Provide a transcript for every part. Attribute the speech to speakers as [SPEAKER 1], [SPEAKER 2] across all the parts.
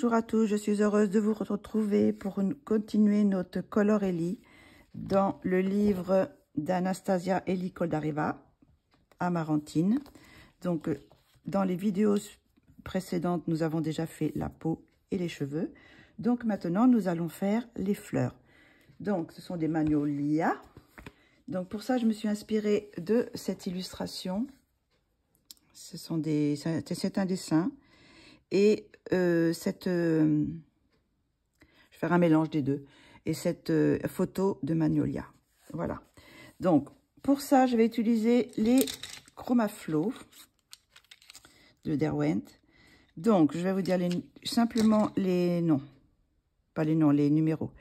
[SPEAKER 1] Bonjour à tous, je suis heureuse de vous retrouver pour continuer notre Color Ellie dans le livre d'Anastasia Ellie Koldareva, Amarantine. Donc, dans les vidéos précédentes, nous avons déjà fait la peau et les cheveux. Donc, maintenant, nous allons faire les fleurs. Donc, ce sont des magnolias. Donc, pour ça, je me suis inspirée de cette illustration. C'est un dessin. Et je vais faire un mélange des deux. Et cette photo de magnolia. Voilà. Donc, pour ça, je vais utiliser les Chromaflow de Derwent. Donc, je vais vous dire simplement les noms. Pas les noms, les numéros.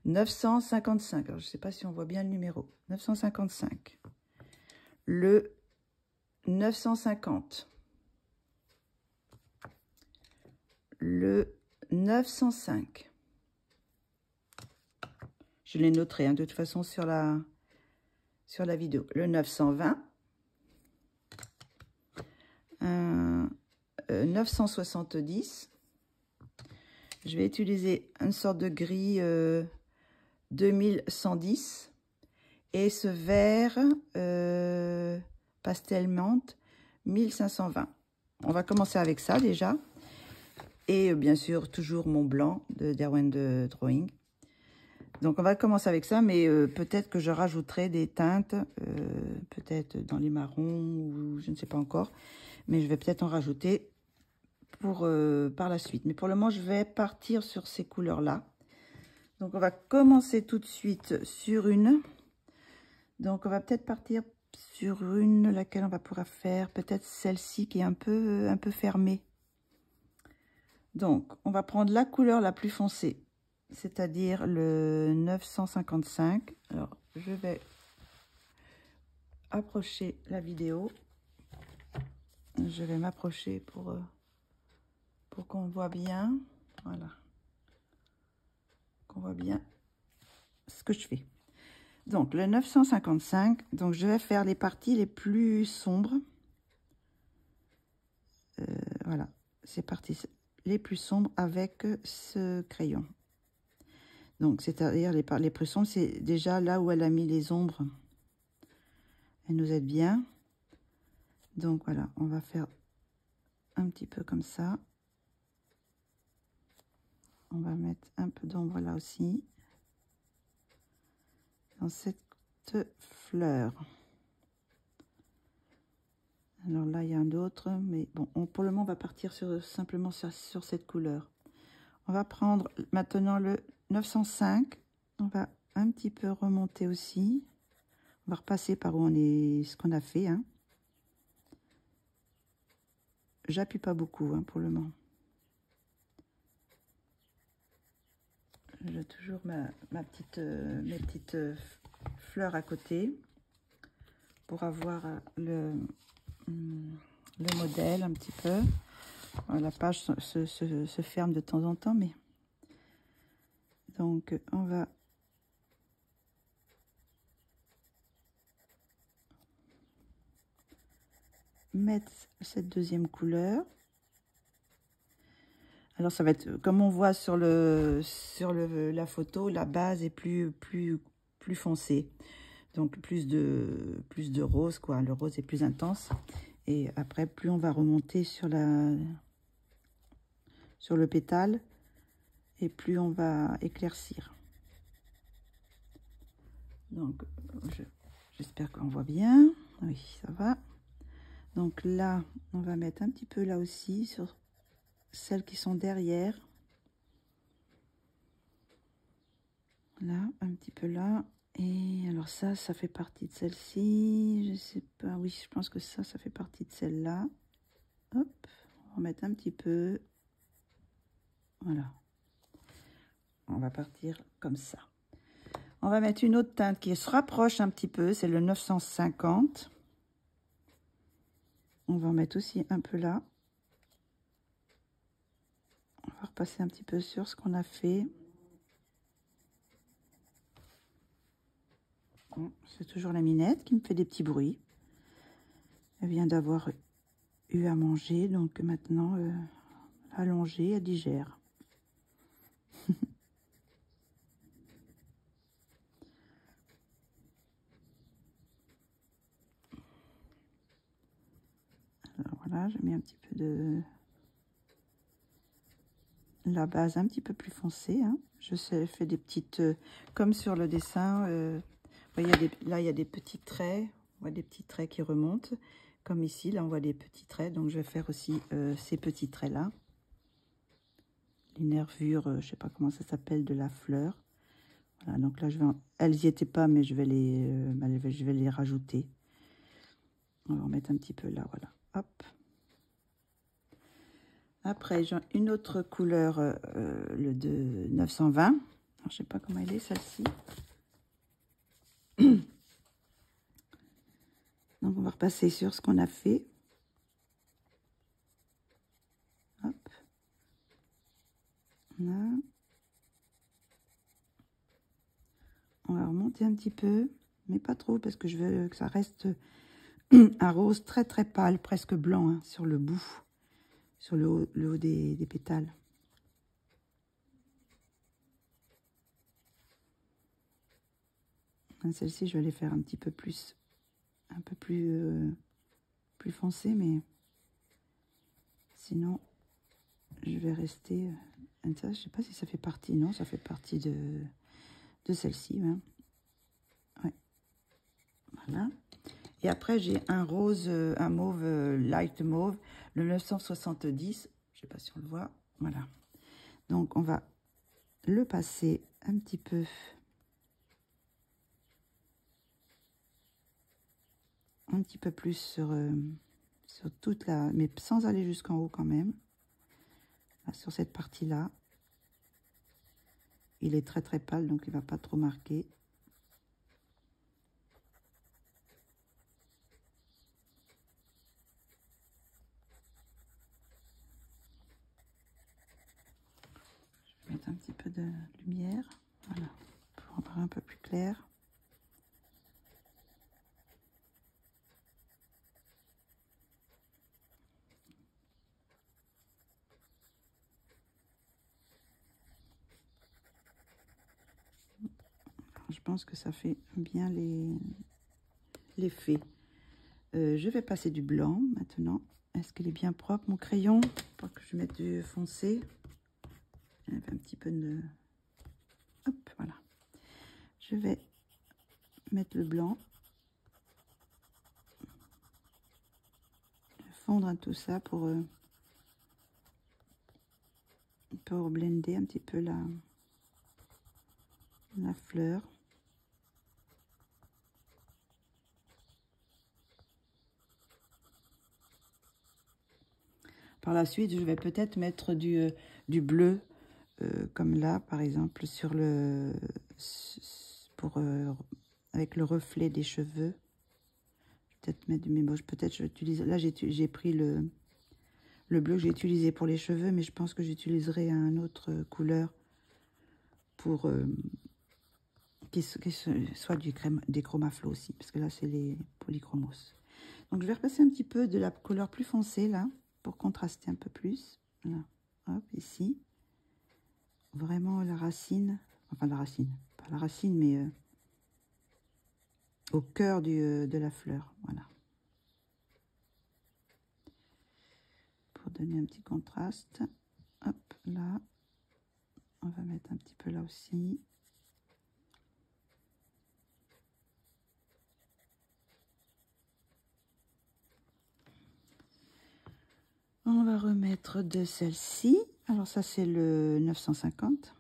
[SPEAKER 1] 955. Alors, je ne sais pas si on voit bien le numéro. 955. Le 950. Le 905. Je les noterai hein, de toute façon sur la vidéo. Le 920. 970. Je vais utiliser une sorte de gris 2110. Et ce vert pastel menthe 1520. On va commencer avec ça déjà. Et bien sûr, toujours mon blanc de Derwent Drawing. Donc, on va commencer avec ça, mais peut-être que je rajouterai des teintes, peut-être dans les marrons, ou je ne sais pas encore. Mais je vais peut-être en rajouter par la suite. Mais pour le moment, je vais partir sur ces couleurs-là. Donc, on va commencer tout de suite sur une. Donc, on va peut-être partir sur une, laquelle on va pouvoir faire peut-être celle-ci qui est un peu fermée. Donc, on va prendre la couleur la plus foncée, c'est-à-dire le 955. Alors, je vais approcher la vidéo. Je vais m'approcher pour qu'on voit bien. Voilà. Qu'on voit bien ce que je fais. Donc, le 955. Donc, je vais faire les parties les plus sombres. Voilà. C'est parti. Les plus sombres avec ce crayon. Donc, c'est-à-dire les plus sombres, c'est déjà là où elle a mis les ombres. Elle nous aide bien. Donc, voilà, on va faire un petit peu comme ça. On va mettre un peu d'ombre là aussi. Dans cette fleur. Alors là, il y a un autre, mais bon, pour le moment, on va partir simplement sur cette couleur. On va prendre maintenant le 905. On va un petit peu remonter aussi. On va repasser par où ce qu'on a fait. Hein. J'appuie pas beaucoup hein, pour le moment. J'ai toujours mes petites fleurs à côté pour avoir le modèle un petit peu. La page se ferme de temps en temps, mais donc on va mettre cette deuxième couleur. Alors ça va être comme on voit sur la photo, la base est plus foncée, donc plus de rose quoi. Le rose est plus intense et après plus on va remonter sur le pétale et plus on va éclaircir. Donc j'espère qu'on voit bien. Oui, ça va. Donc là, on va mettre un petit peu là aussi sur celles qui sont derrière. Là, un petit peu là. Et alors ça fait partie de celle-ci. Je sais pas, oui, je pense que ça fait partie de celle-là. Hop, on va mettre un petit peu. Voilà. On va partir comme ça. On va mettre une autre teinte qui se rapproche un petit peu, c'est le 950. On va en mettre aussi un peu là. On va repasser un petit peu sur ce qu'on a fait. Bon, c'est toujours la minette qui me fait des petits bruits. Elle vient d'avoir eu à manger, donc maintenant, allongée, elle digère. Voilà, je mets un petit peu de la base un petit peu plus foncée. Hein. Je fais des petites, comme sur le dessin, là il y a des petits traits, on voit des petits traits qui remontent, comme ici, là on voit des petits traits, donc je vais faire aussi ces petits traits là. Les nervures, je sais pas comment ça s'appelle, de la fleur. Voilà, donc là elles y étaient pas, mais je vais les rajouter. On va en mettre un petit peu là, voilà, hop. Après, j'ai une autre couleur, le de 920. Alors, je ne sais pas comment elle est, celle-ci. Donc, on va repasser sur ce qu'on a fait. Hop. Là. On va remonter un petit peu, mais pas trop, parce que je veux que ça reste un rose très, très pâle, presque blanc, hein, sur le bout, sur le haut des pétales. Celle-ci, je vais les faire un petit peu plus, plus foncé, mais sinon, je vais rester. Ça, je sais pas si ça fait partie. Non, ça fait partie de celle-ci. Hein. Ouais. Voilà. Et après, j'ai un rose, un mauve, light mauve, le 970. Je sais pas si on le voit. Voilà. Donc, on va le passer un petit peu. Un petit peu plus sur toute la... Mais sans aller jusqu'en haut quand même. Là, sur cette partie-là. Il est très très pâle, donc il ne va pas trop marquer. Je vais mettre un petit peu de lumière. Voilà, pour rendre un peu plus clair. Je pense que ça fait bien l'effet. Je vais passer du blanc maintenant. Est-ce qu'il est bien propre, mon crayon? Pour que je mette du foncé. Il y avait un petit peu de... Hop, voilà. Je vais mettre le blanc. Fondre tout ça pour blender un petit peu la fleur. Par la suite, je vais peut-être mettre du bleu, comme là, par exemple, sur le avec le reflet des cheveux. Peut-être mettre du mémoire. Peut-être je vais utiliser. Là, j'ai pris le bleu que j'ai utilisé pour les cheveux, mais je pense que j'utiliserai un autre couleur pour qui soit des chromaflots aussi, parce que là, c'est les polychromos. Donc, je vais repasser un petit peu de la couleur plus foncée, là, pour contraster un peu plus. Là, hop, ici. Vraiment la racine, enfin la racine, pas la racine, mais au cœur de la fleur, voilà. Pour donner un petit contraste. Hop, là. On va mettre un petit peu là aussi. On va remettre de celle-ci. Alors ça, c'est le 950.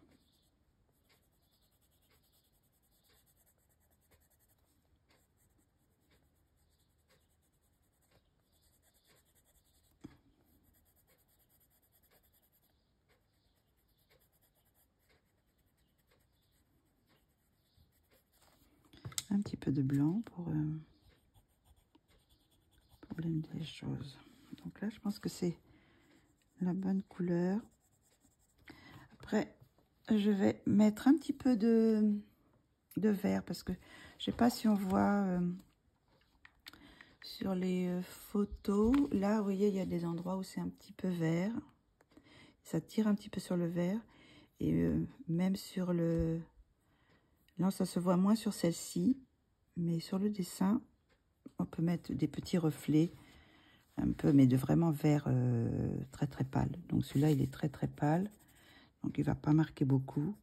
[SPEAKER 1] Un petit peu de blanc pour blender les choses. Donc là, je pense que c'est la bonne couleur. Après, je vais mettre un petit peu de vert parce que je sais pas si on voit sur les photos. Là, vous voyez, il y a des endroits où c'est un petit peu vert. Ça tire un petit peu sur le vert. Et même sur le... Là, ça se voit moins sur celle-ci. Mais sur le dessin, on peut mettre des petits reflets un peu, mais de vraiment vert très très pâle. Donc celui-là, il est très très pâle. Donc il va pas marquer beaucoup.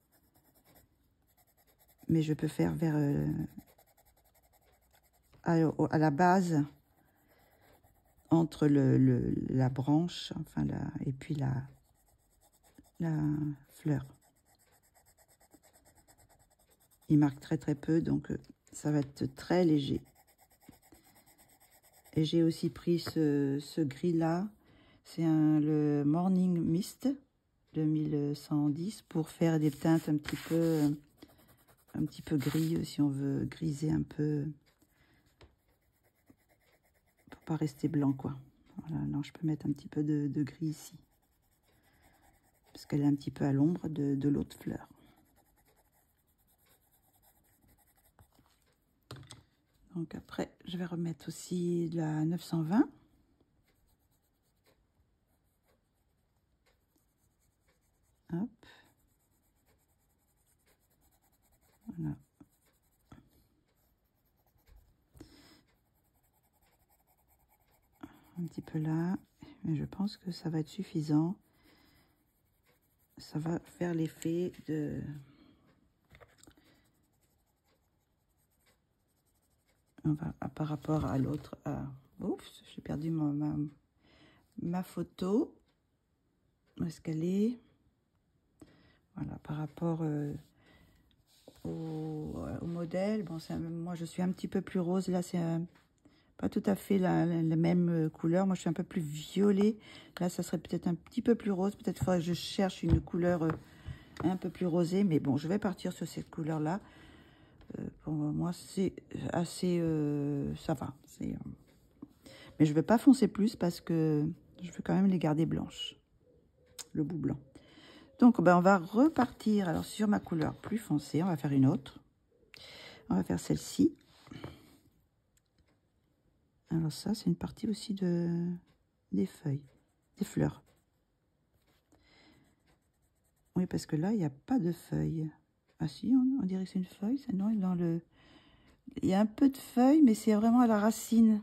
[SPEAKER 1] Mais je peux faire vers à la base, entre la branche, enfin et puis la fleur. Il marque très très peu, donc ça va être très léger. Et j'ai aussi pris ce gris-là. C'est le Morning Mist 2110 pour faire des teintes un petit peu gris, si on veut griser un peu. Pour pas rester blanc, quoi. Voilà, non, je peux mettre un petit peu de gris ici. Parce qu'elle est un petit peu à l'ombre de l'autre fleur. Donc après, je vais remettre aussi de la 920. Hop. Voilà. Un petit peu là. Mais je pense que ça va être suffisant. Ça va faire l'effet de... par rapport à l'autre. Oups, j'ai perdu ma photo. Où est-ce qu'elle est? Voilà, par rapport au modèle. Bon, moi, je suis un petit peu plus rose. Là, c'est pas tout à fait la même couleur. Moi, je suis un peu plus violet. Là, ça serait peut-être un petit peu plus rose. Peut-être qu'il faudrait que je cherche une couleur un peu plus rosée. Mais bon, je vais partir sur cette couleur-là. Pour moi, c'est assez... ça va. Mais je ne vais pas foncer plus parce que je veux quand même les garder blanches. Le bout blanc. Donc, ben, on va repartir alors sur ma couleur plus foncée. On va faire une autre. On va faire celle-ci. Alors ça, c'est une partie aussi des feuilles, des fleurs. Oui, parce que là, il n'y a pas de feuilles. Ah si, on dirait que c'est une feuille. Non, il y a un peu de feuilles, mais c'est vraiment à la racine.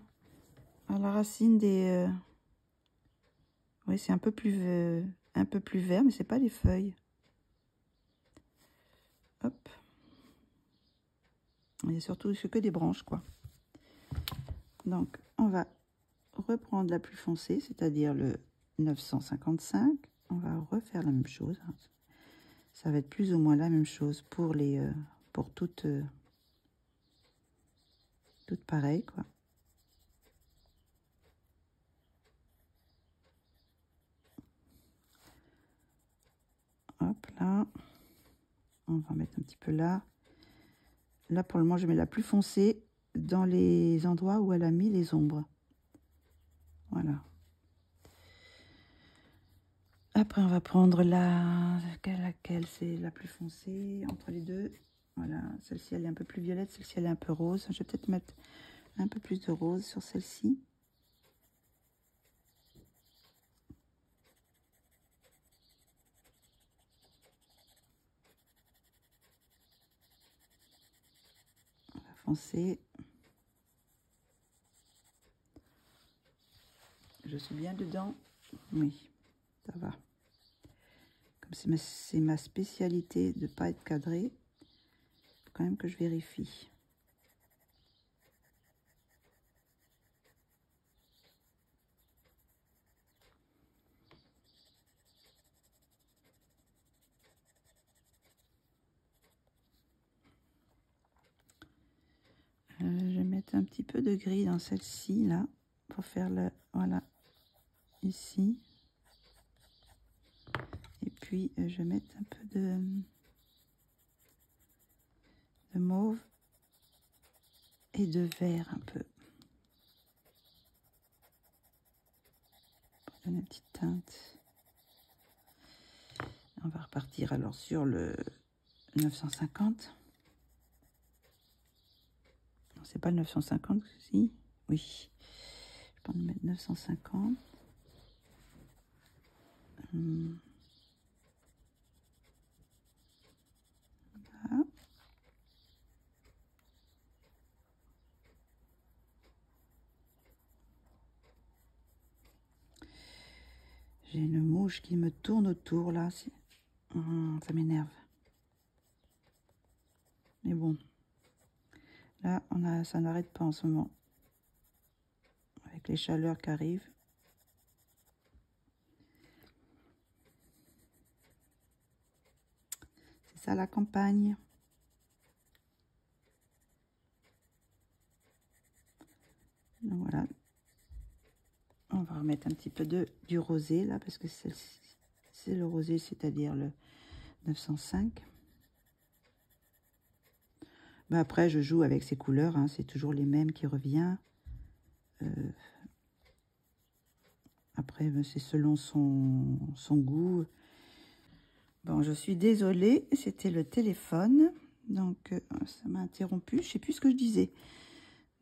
[SPEAKER 1] À la racine des... Oui, c'est un peu plus vert, mais c'est pas les feuilles. Hop. Il y a surtout que des branches, quoi. Donc, on va reprendre la plus foncée, c'est-à-dire le 955. On va refaire la même chose. Ça va être plus ou moins la même chose pour toutes pareilles, quoi. Hop, là. On va mettre un petit peu là. Là, pour le moment, je mets la plus foncée dans les endroits où elle a mis les ombres. Voilà. Après, on va prendre laquelle c'est la plus foncée entre les deux. Voilà, celle-ci, elle est un peu plus violette, celle-ci, elle est un peu rose. Je vais peut-être mettre un peu plus de rose sur celle-ci. On va foncer. Je suis bien dedans. Oui, ça va. Comme c'est ma spécialité de ne pas être cadrée, il faut quand même que je vérifie. Je vais mettre un petit peu de gris dans celle-ci, là, pour faire voilà, ici. Et puis, je vais mettre un peu de mauve et de vert un peu. Pour donner une petite teinte. On va repartir alors sur le 950. Non, c'est pas le 950, si? Oui. Je peux en mettre 950. Voilà. rouge qui me tourne autour là. Ça m'énerve. Mais bon, là, ça n'arrête pas en ce moment. Avec les chaleurs qui arrivent. C'est ça la campagne. Donc voilà. On va remettre un petit peu du rosé là, parce que c'est le rosé, c'est-à-dire le 905. Ben après, je joue avec ces couleurs, hein, c'est toujours les mêmes qui reviennent. Après, ben, c'est selon son goût. Bon, je suis désolée, c'était le téléphone. Donc, ça m'a interrompu. Je ne sais plus ce que je disais.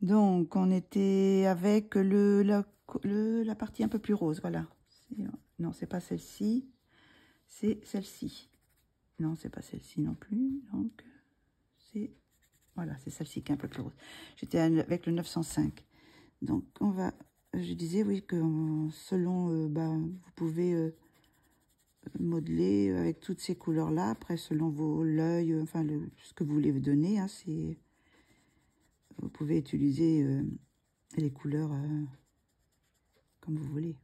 [SPEAKER 1] Donc, on était avec la partie un peu plus rose, voilà. Non, c'est pas celle-ci. C'est celle-ci. Non, c'est pas celle-ci non plus. Donc, c'est... Voilà, c'est celle-ci qui est un peu plus rose. J'étais avec le 905. Donc, on va... Je disais, oui, que selon... vous pouvez modeler avec toutes ces couleurs-là. Après, selon l'œil, enfin, ce que vous voulez vous donner, hein, c'est... Vous pouvez utiliser les couleurs comme vous voulez.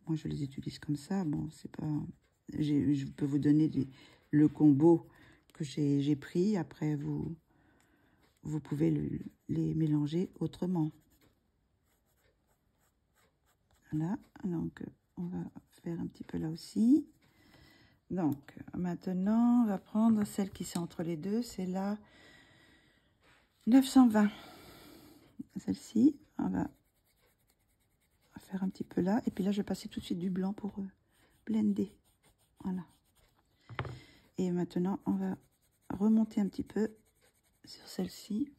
[SPEAKER 1] Moi, je les utilise comme ça. Bon, c'est pas... Je peux vous donner le combo que j'ai pris. Après, vous pouvez les mélanger autrement. Voilà. Donc, on va faire un petit peu là aussi. Donc, maintenant, on va prendre celle qui c'est entre les deux. C'est la 920. Celle-ci, on va faire un petit peu là. Et puis là, je vais passer tout de suite du blanc pour blender. Voilà. Et maintenant, on va remonter un petit peu sur celle-ci.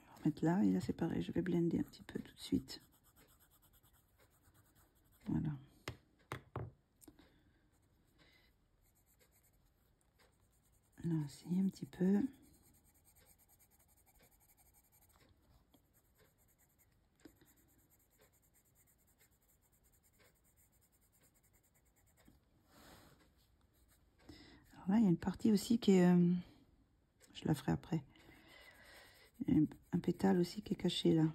[SPEAKER 1] On va mettre là. Et là, c'est pareil. Je vais blender un petit peu tout de suite. Voilà. Là aussi, un petit peu. Alors là, il y a une partie aussi qui est... je la ferai après. Il y a un pétale aussi qui est caché là.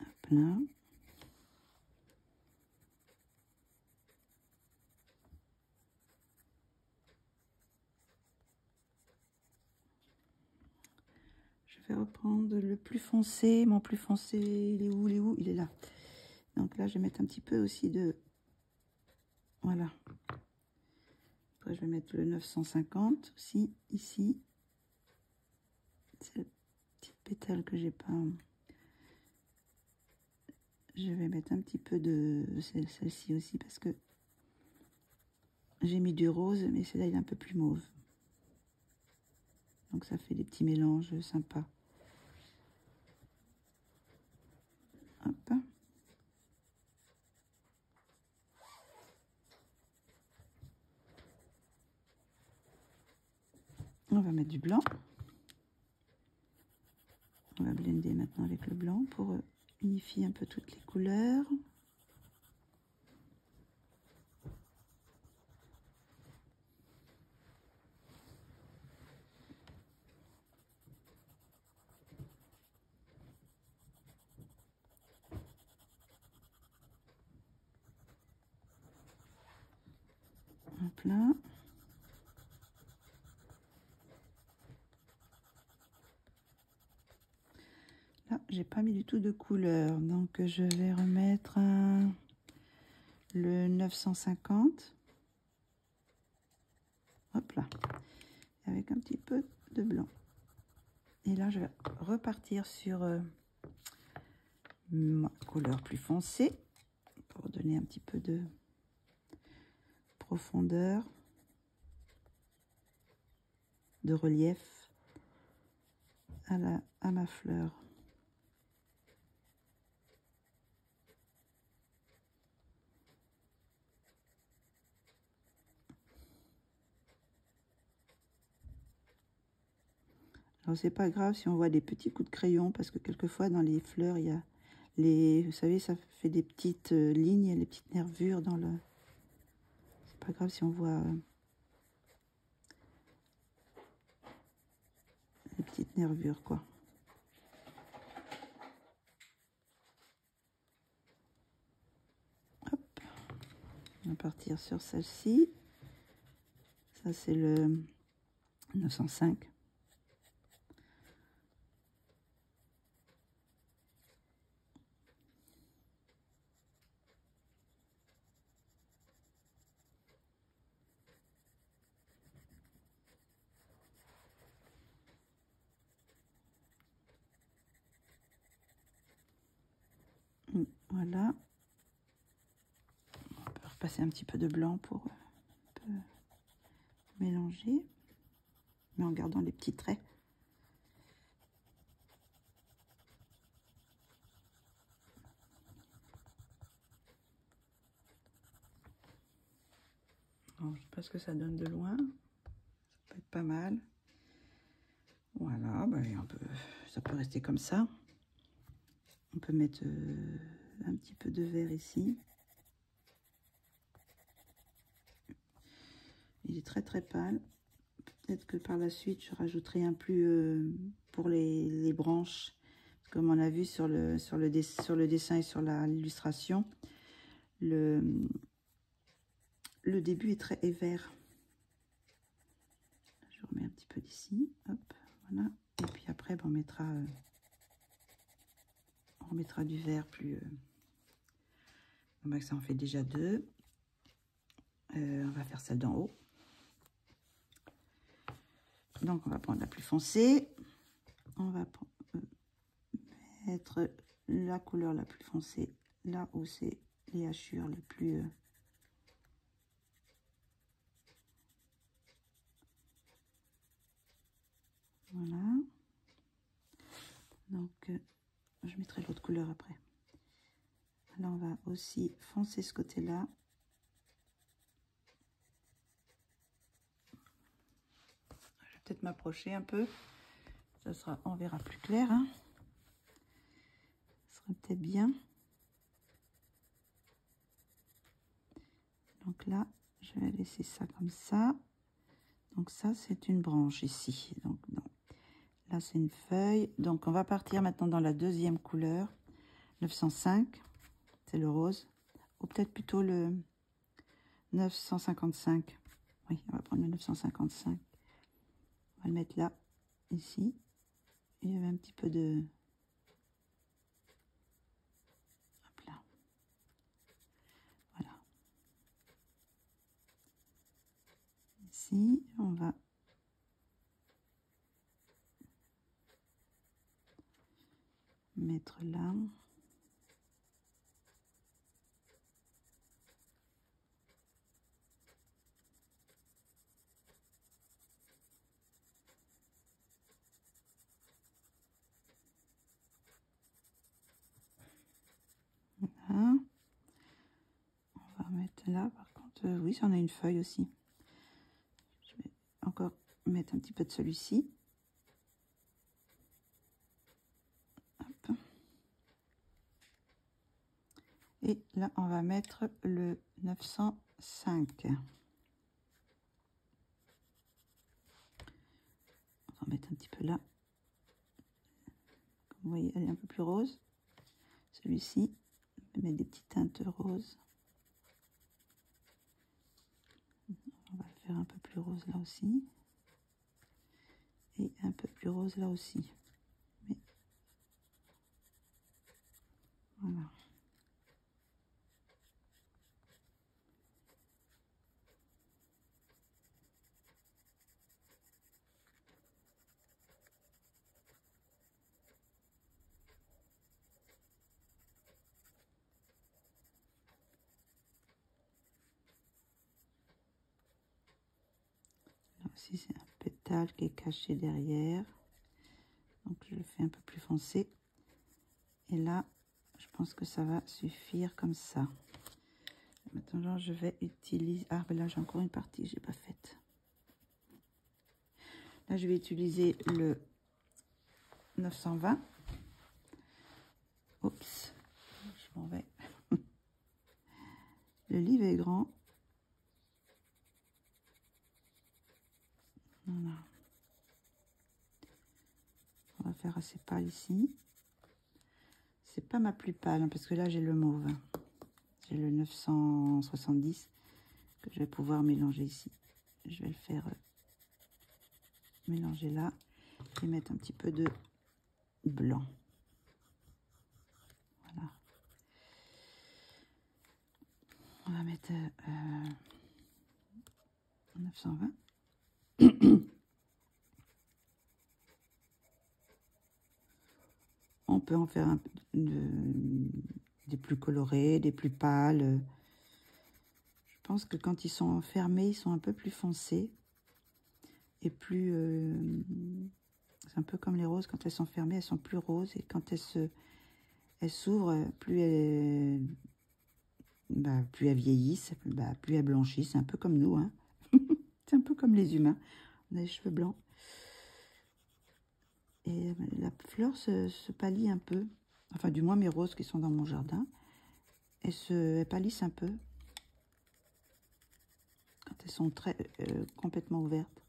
[SPEAKER 1] Hop là. Je vais reprendre le plus foncé. Mon plus foncé, il est où? Il est là. Donc là, je vais mettre un petit peu aussi de... Voilà. Après, je vais mettre le 950 aussi, ici. C'est le petit pétale que j'ai pas... Je vais mettre un petit peu de celle-ci aussi parce que j'ai mis du rose, mais celle-là, il est un peu plus mauve. Donc ça fait des petits mélanges sympas. Hop. On va mettre du blanc. On va blender maintenant avec le blanc pour unifier un peu toutes les couleurs. Hop là. Là, j'ai pas mis du tout de couleur, donc je vais remettre le 950. Hop là. Avec un petit peu de blanc. Et là, je vais repartir sur ma couleur plus foncée pour donner un petit peu de profondeur, de relief à ma fleur. Alors, c'est pas grave si on voit des petits coups de crayon, parce que quelquefois, dans les fleurs, il y a les... Vous savez, ça fait des petites lignes, les petites nervures dans le... C'est pas grave si on voit les petites nervures, quoi. Hop. On va partir sur celle-ci. Ça, c'est le 905. Voilà. On peut repasser un petit peu de blanc pour un peu mélanger, mais en gardant les petits traits. Alors, je sais pas ce que ça donne de loin. Ça peut être pas mal. Voilà, ben ça peut rester comme ça. On peut mettre un petit peu de vert ici. Il est très très pâle. Peut-être que par la suite, je rajouterai un plus pour les branches. Comme on a vu sur le dessin et sur l'illustration, le début est vert. Je remets un petit peu d'ici. Hop, voilà. Et puis après, ben, on remettra du vert plus... ben, ça en fait déjà 2. On va faire celle d'en haut. Donc, on va prendre la plus foncée. On va mettre la couleur la plus foncée là où c'est les hachures les plus... Voilà. Donc, je mettrai l'autre couleur après. Là, on va aussi foncer ce côté-là. Je vais peut-être m'approcher un peu. Ça sera, on verra plus clair. Hein. Ce serait peut-être bien. Donc là, je vais laisser ça comme ça. Donc ça, c'est une branche ici. Donc non. Là, c'est une feuille. Donc on va partir maintenant dans la deuxième couleur. 905, c'est le rose. Ou peut-être plutôt le 955. Oui, on va prendre le 955. On va le mettre là, ici. Et il y avait un petit peu de... Hop là. Voilà. Ici, on va mettre là. Voilà. On va mettre là, par contre, oui, ça en a une feuille aussi. Je vais encore mettre un petit peu de celui-ci. Hop. Et là, on va mettre le 905. On va mettre un petit peu là. Comme vous voyez, elle est un peu plus rose. Celui-ci, on va mettre des petites teintes roses. On va le faire un peu plus rose là aussi. Et un peu plus rose là aussi. Mais voilà. Là aussi, c'est un pétale qui est caché derrière. Donc, je le fais un peu plus foncé. Et là, je pense que ça va suffire comme ça. Maintenant, je vais utiliser... Ah, ben là, j'ai encore une partie que j'ai pas faite. Là, je vais utiliser le 920. Oups, je m'en vais. Le livre est grand. Voilà. On va faire assez pâle ici. C'est pas ma plus pâle, hein, parce que là j'ai le mauve. J'ai le 970 que je vais pouvoir mélanger ici. Je vais le faire mélanger là et mettre un petit peu de blanc. Voilà. On va mettre 920. On peut en faire des plus colorés, des plus pâles. Je pense que quand ils sont fermés, ils sont un peu plus foncés. Et plus... c'est un peu comme les roses, quand elles sont fermées, elles sont plus roses. Et quand elles s'ouvrent, plus elles vieillissent, plus elles blanchissent. C'est un peu comme nous, hein. C'est un peu comme les humains. On a les cheveux blancs. Et la fleur se pâlit un peu. Enfin, du moins mes roses qui sont dans mon jardin. Elles pâlissent un peu. Quand elles sont complètement ouvertes.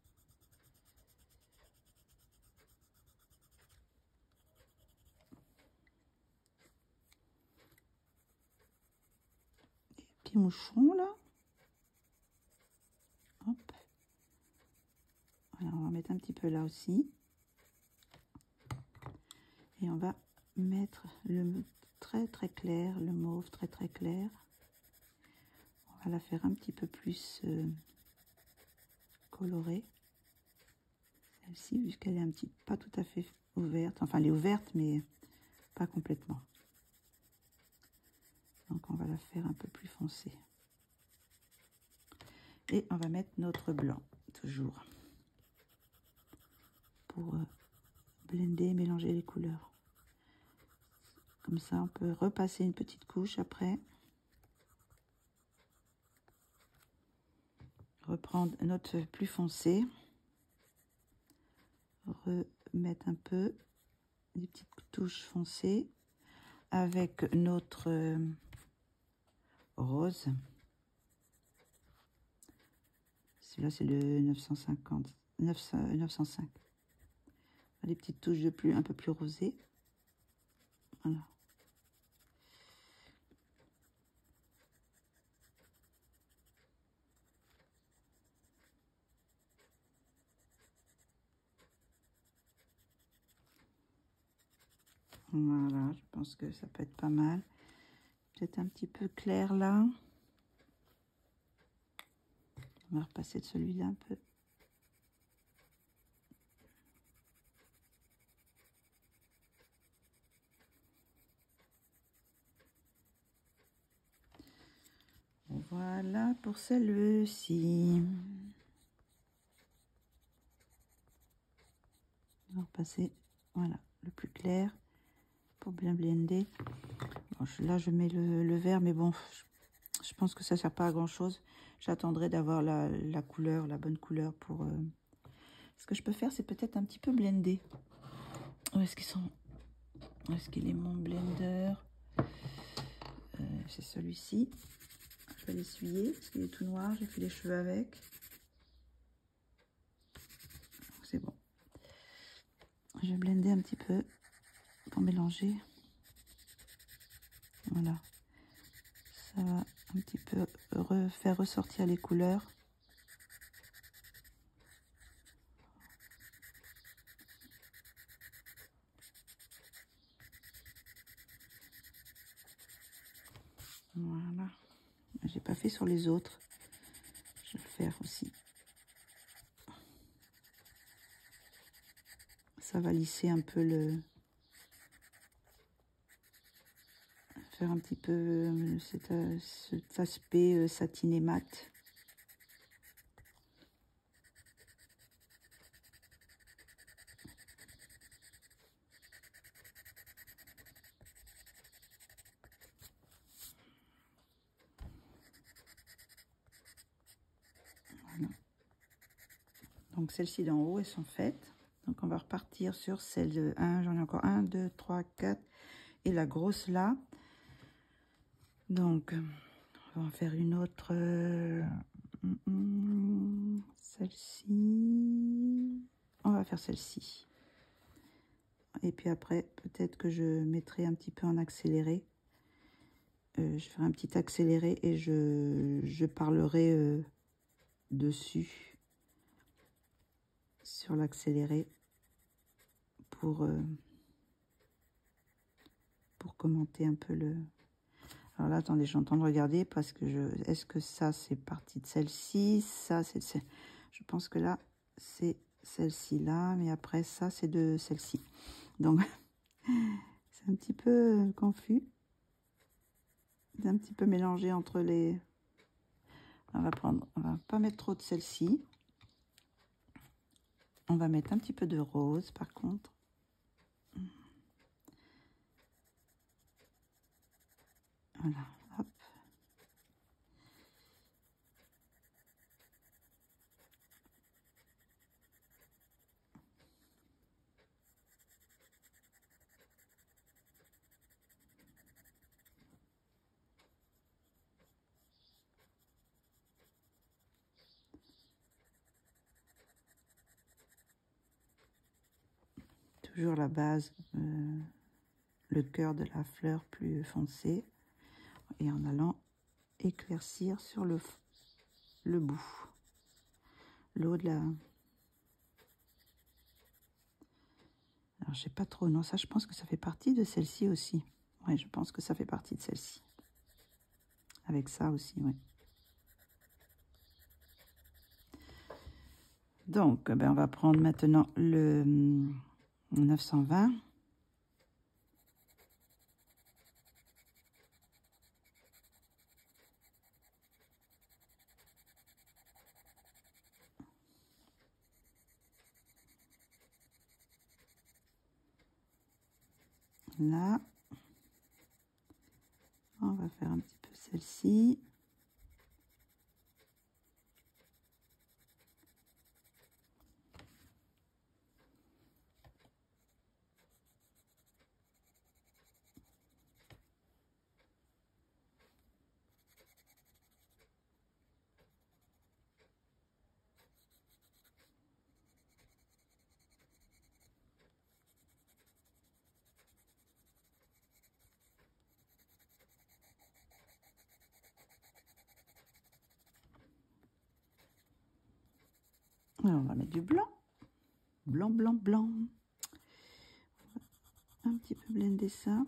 [SPEAKER 1] Et petits moucherons là. Hop. Voilà, on va mettre un petit peu là aussi. Et on va mettre le très très clair, le mauve très très clair. On va la faire un petit peu plus colorée. Celle-ci, puisqu'elle est pas tout à fait ouverte. Enfin, elle est ouverte, mais pas complètement. Donc, on va la faire un peu plus foncée. Et on va mettre notre blanc, toujours. Pour blender, mélanger les couleurs. Comme ça, on peut repasser une petite couche après. Reprendre notre plus foncé. Remettre un peu des petites touches foncées avec notre rose. Celui-là, c'est le 905. Des petites touches un peu plus rosées. Voilà. Voilà, je pense que ça peut être pas mal. Peut-être un petit peu clair là. On va repasser de celui-là un peu. Voilà pour celle-ci. On va repasser, voilà, le plus clair pour bien blender. Bon, là, je mets le vert, mais bon, je pense que ça ne sert pas à grand-chose. J'attendrai d'avoir la couleur, la bonne couleur pour... Ce que je peux faire, c'est peut-être un petit peu blender. Où est-ce qu'ils sont? Où est-ce qu'il est mon blender? C'est celui-ci. Je vais l'essuyer parce qu'il est tout noir. J'ai fait les cheveux avec. C'est bon. Je vais blender un petit peu pour mélanger. Voilà. Ça va un petit peu faire ressortir les couleurs. Voilà. J'ai pas fait sur les autres. Je vais le faire aussi. Ça va lisser un peu faire un petit peu cet aspect satiné mat. Voilà. Donc celles-ci d'en haut, elles sont faites. Donc on va repartir sur celle de 1, j'en ai encore 1, 2, 3, 4 et la grosse là. Donc on va en faire une autre, celle-ci, on va faire celle-ci. Et puis après peut-être que je mettrai un petit peu en accéléré. Je ferai un petit accéléré et je parlerai dessus sur l'accéléré pour commenter un peu le... Alors là, attendez, je suis en train de regarder parce que est-ce que ça, c'est parti de celle-ci? Ça, c'est... Je pense que là, c'est celle-ci là, mais après, ça, c'est de celle-ci. Donc, c'est un petit peu confus. C'est un petit peu mélangé entre les... On va pas mettre trop de celle-ci. On va mettre un petit peu de rose, par contre. Voilà, hop. Toujours la base, le cœur de la fleur plus foncé. Et en allant éclaircir sur le bout. Le haut de la... Alors, je sais pas trop. Non, ça, je pense que ça fait partie de celle-ci aussi. Oui, je pense que ça fait partie de celle-ci. Avec ça aussi, oui. Donc, ben, on va prendre maintenant le 920. Là, on va faire un petit peu celle-ci. Alors, on va mettre du blanc. Blanc, blanc, blanc. Un petit peu blender ça.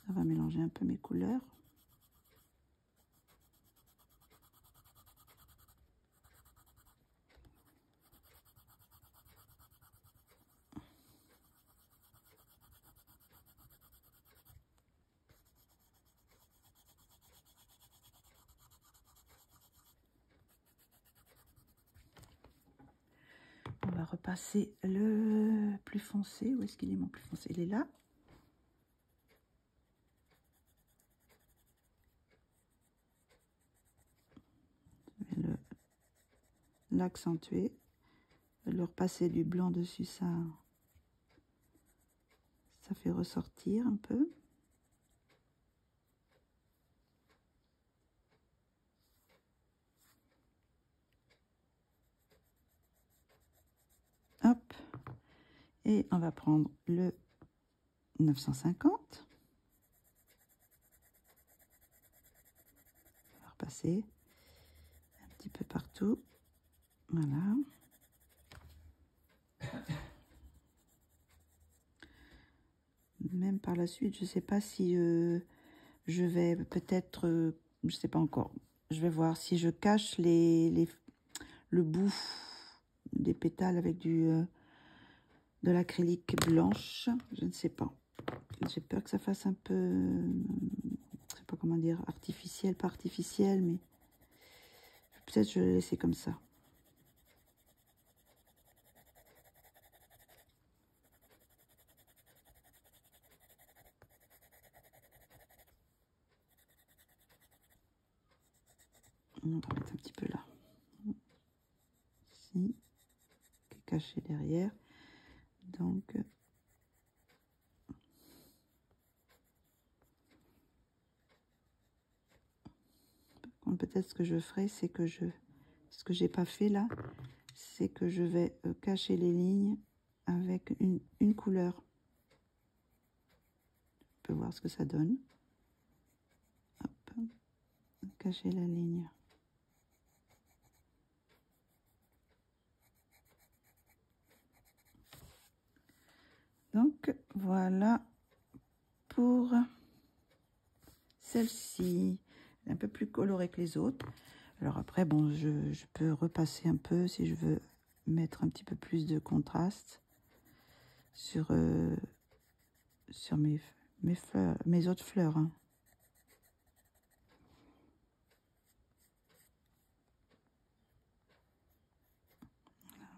[SPEAKER 1] Ça va mélanger un peu mes couleurs. On va repasser le plus foncé. Où est-ce qu'il est mon plus foncé? Il est là. L'accentuer, le repasser du blanc dessus, ça fait ressortir un peu. Hop, et on va prendre le 950. On va repasser un petit peu partout. Voilà. Même par la suite, je ne sais pas si je vais peut-être, je ne sais pas encore. Je vais voir si je cache le bout des pétales avec de l'acrylique blanche. Je ne sais pas. J'ai peur que ça fasse un peu, je sais pas comment dire, artificiel, pas artificiel, mais peut-être je vais le laisser comme ça. On va mettre un petit peu là. Ici, qui est caché derrière. Donc, peut-être ce que je ferai, c'est que ce que j'ai pas fait là, c'est que je vais cacher les lignes avec une couleur. On peut voir ce que ça donne. Hop, cacher la ligne. Donc voilà pour celle-ci, un peu plus colorée que les autres. Alors après, bon, je peux repasser un peu si je veux mettre un petit peu plus de contraste sur mes fleurs, mes autres fleurs. Hein.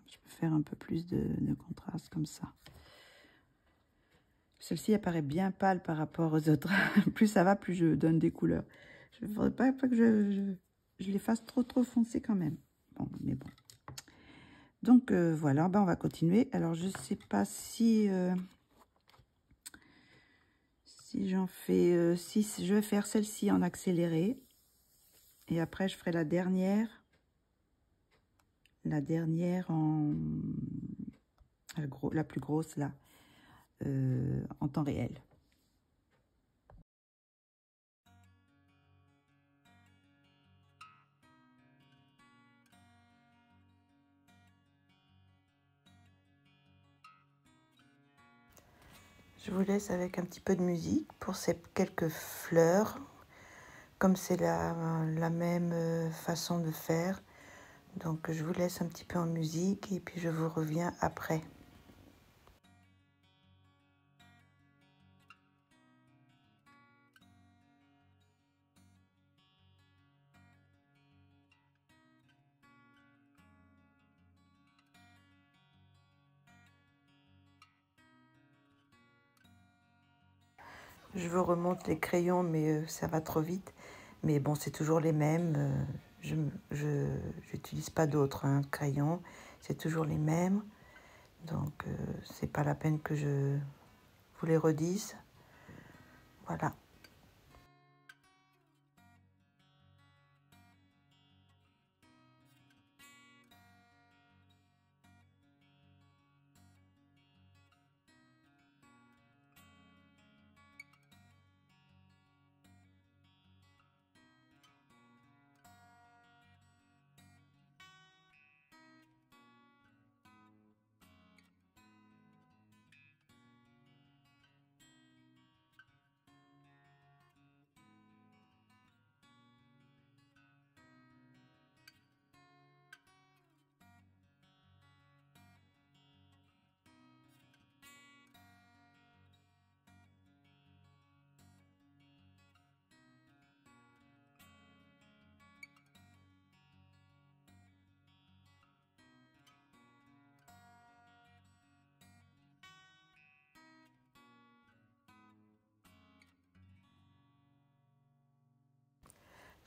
[SPEAKER 1] Je peux faire un peu plus de contraste comme ça. Celle-ci apparaît bien pâle par rapport aux autres. Plus ça va, plus je donne des couleurs. Je ne voudrais pas que je les fasse trop foncées quand même. Bon, mais bon. Donc voilà, ben on va continuer. Alors je sais pas si j'en fais si je vais faire celle-ci en accéléré et après je ferai la dernière en la plus grosse là en temps réel. Je vous laisse avec un petit peu de musique pour ces quelques fleurs. Comme c'est la même façon de faire, donc je vous laisse un petit peu en musique et puis je vous reviens après. Je vous remonte les crayons, mais ça va trop vite. Mais bon, c'est toujours les mêmes. Je n'utilise pas d'autres crayons. C'est toujours les mêmes. Donc, c'est pas la peine que je vous les redise. Voilà.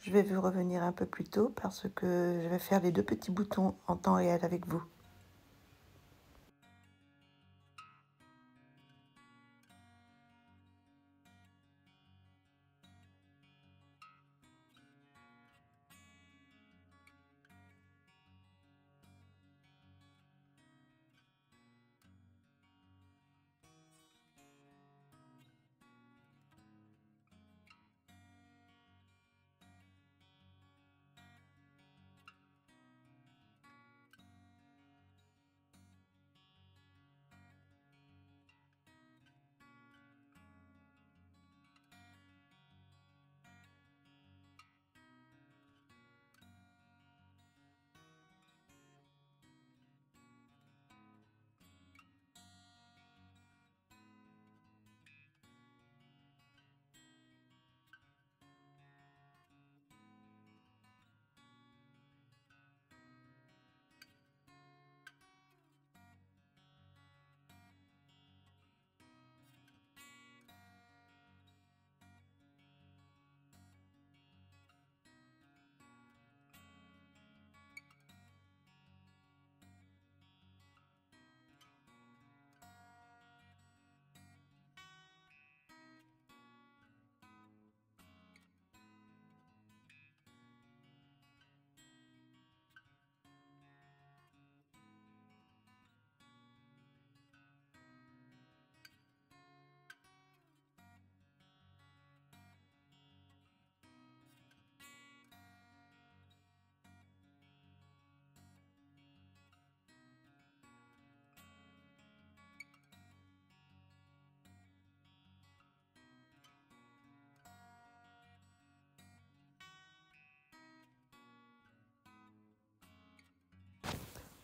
[SPEAKER 1] Je vais vous revenir un peu plus tôt parce que je vais faire les deux petits boutons en temps réel avec vous.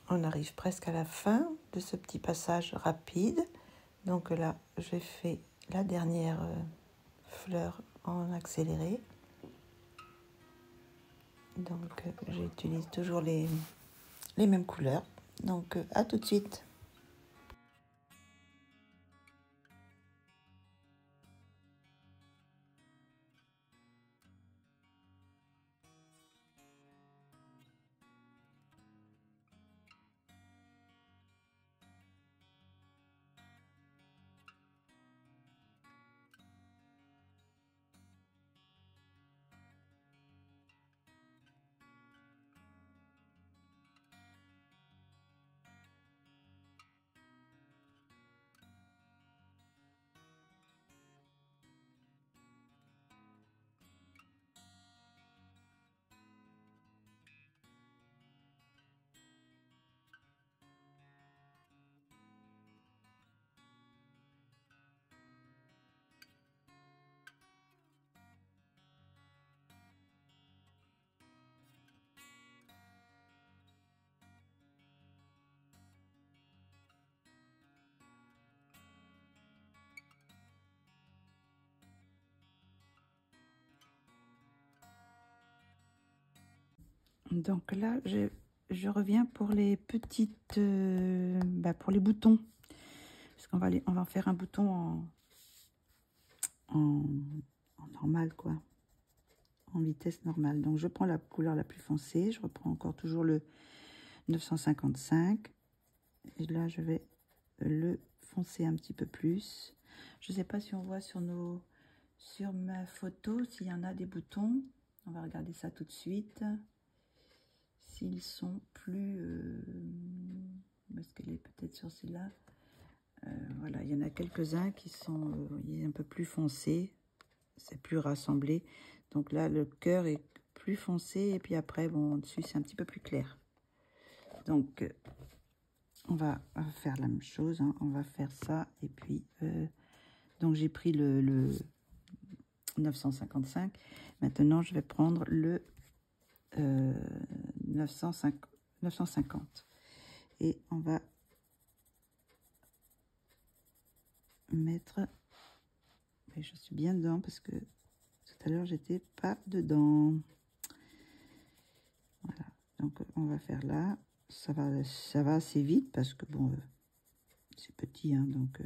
[SPEAKER 1] on arrive presque à la fin de ce petit passage rapide. Donc là, j'ai fait la dernière fleur en accéléré. Donc j'utilise toujours les mêmes couleurs. Donc à tout de suite. Donc là, je reviens pour les petites, pour les boutons, parce qu'on va on va faire un bouton en normal, quoi, en vitesse normale. Donc je prends la couleur la plus foncée, je reprends encore toujours le 955, et là je vais le foncer un petit peu plus. Je sais pas si on voit sur ma photo s'il y en a des boutons. On va regarder ça tout de suite. S'ils sont plus... est-ce qu'elle est peut-être sur celle-là? Voilà, il y en a quelques-uns qui sont un peu plus foncés. C'est plus rassemblé. Donc là, le cœur est plus foncé. Et puis après, bon, en dessus, c'est un petit peu plus clair. Donc, on va faire la même chose. Hein. On va faire ça. Et puis, donc j'ai pris le 955. Maintenant, je vais prendre le 950 et on va mettre, et je suis bien dedans parce que tout à l'heure j'étais pas dedans. Voilà, donc on va faire là, ça va assez vite parce que bon, c'est petit, hein, donc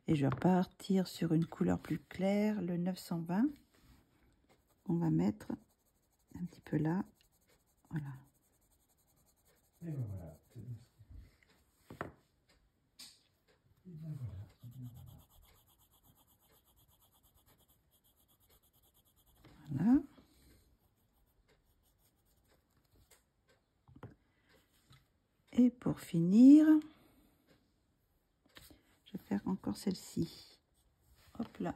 [SPEAKER 1] et je vais repartir sur une couleur plus claire, le 920. On va mettre un petit peu là, voilà.
[SPEAKER 2] Et ben voilà. Et ben voilà.
[SPEAKER 1] Voilà. Et pour finir, je vais faire encore celle-ci. Hop là.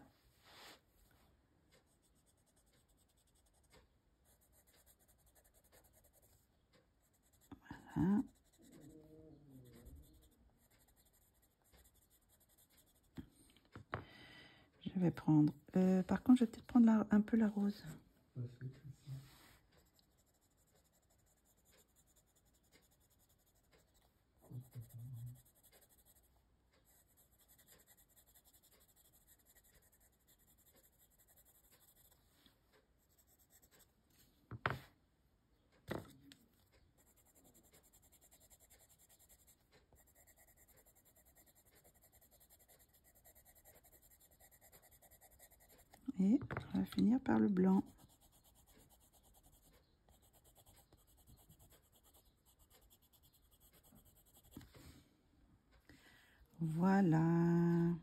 [SPEAKER 1] Voilà. Je vais prendre... par contre, je vais peut-être prendre un peu la rose. Et on va finir par le blanc. Voilà.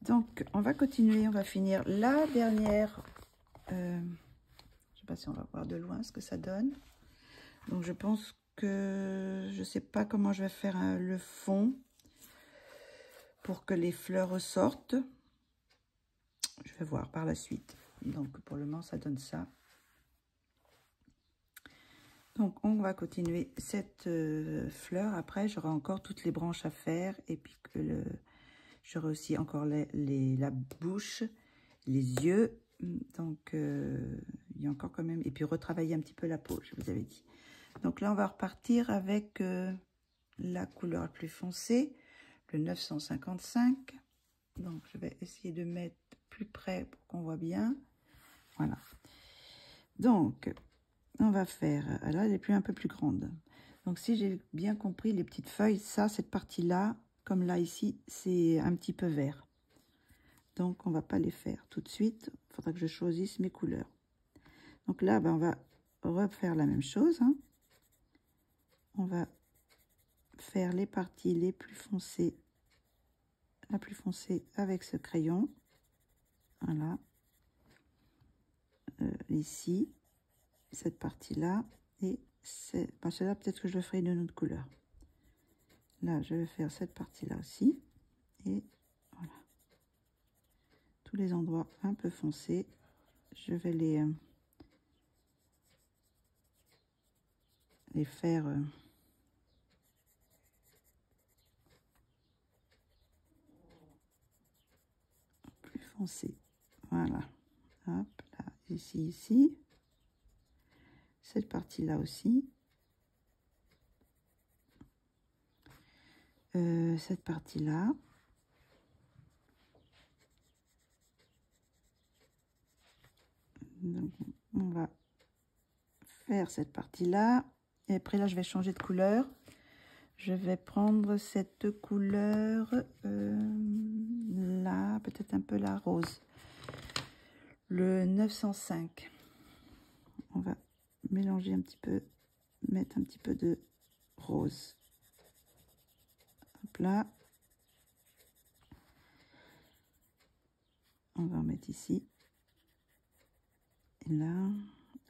[SPEAKER 1] Donc, on va continuer. On va finir la dernière. Je ne sais pas si on va voir de loin ce que ça donne. Donc, je pense que je ne sais pas comment je vais faire le fond pour que les fleurs ressortent. Je vais voir par la suite. Donc, pour le moment, ça donne ça. Donc, on va continuer cette fleur. Après, j'aurai encore toutes les branches à faire. Et puis, j'aurai aussi encore la bouche, les yeux. Donc, il y a encore quand même... Et puis, retravailler un petit peu la peau, je vous avais dit. Donc là, on va repartir avec la couleur la plus foncée, le 955. Donc, je vais essayer de mettre plus près pour qu'on voit bien. Voilà. Donc, on va faire... Là, elle est un peu plus grande. Donc, si j'ai bien compris, les petites feuilles, ça, cette partie-là, comme là, ici, c'est un petit peu vert. Donc, on va pas les faire tout de suite. Il faudra que je choisisse mes couleurs. Donc là, ben, on va refaire la même chose. Hein. On va faire les parties les plus foncées, la plus foncée avec ce crayon. Voilà. Ici, cette partie-là. Et ben, celle-là, peut-être que je le ferai d'une autre couleur. Là, je vais faire cette partie-là aussi. Et voilà. Tous les endroits un peu foncés, je vais les faire plus foncés. Voilà. Hop, là, ici. Cette partie-là aussi. Cette partie-là. Donc, on va faire cette partie-là. Et après, là, je vais changer de couleur. Je vais prendre cette couleur là, peut-être un peu la rose. Le 905. On va mélanger un petit peu, mettre un petit peu de rose. Hop là. On va en mettre ici. Et là,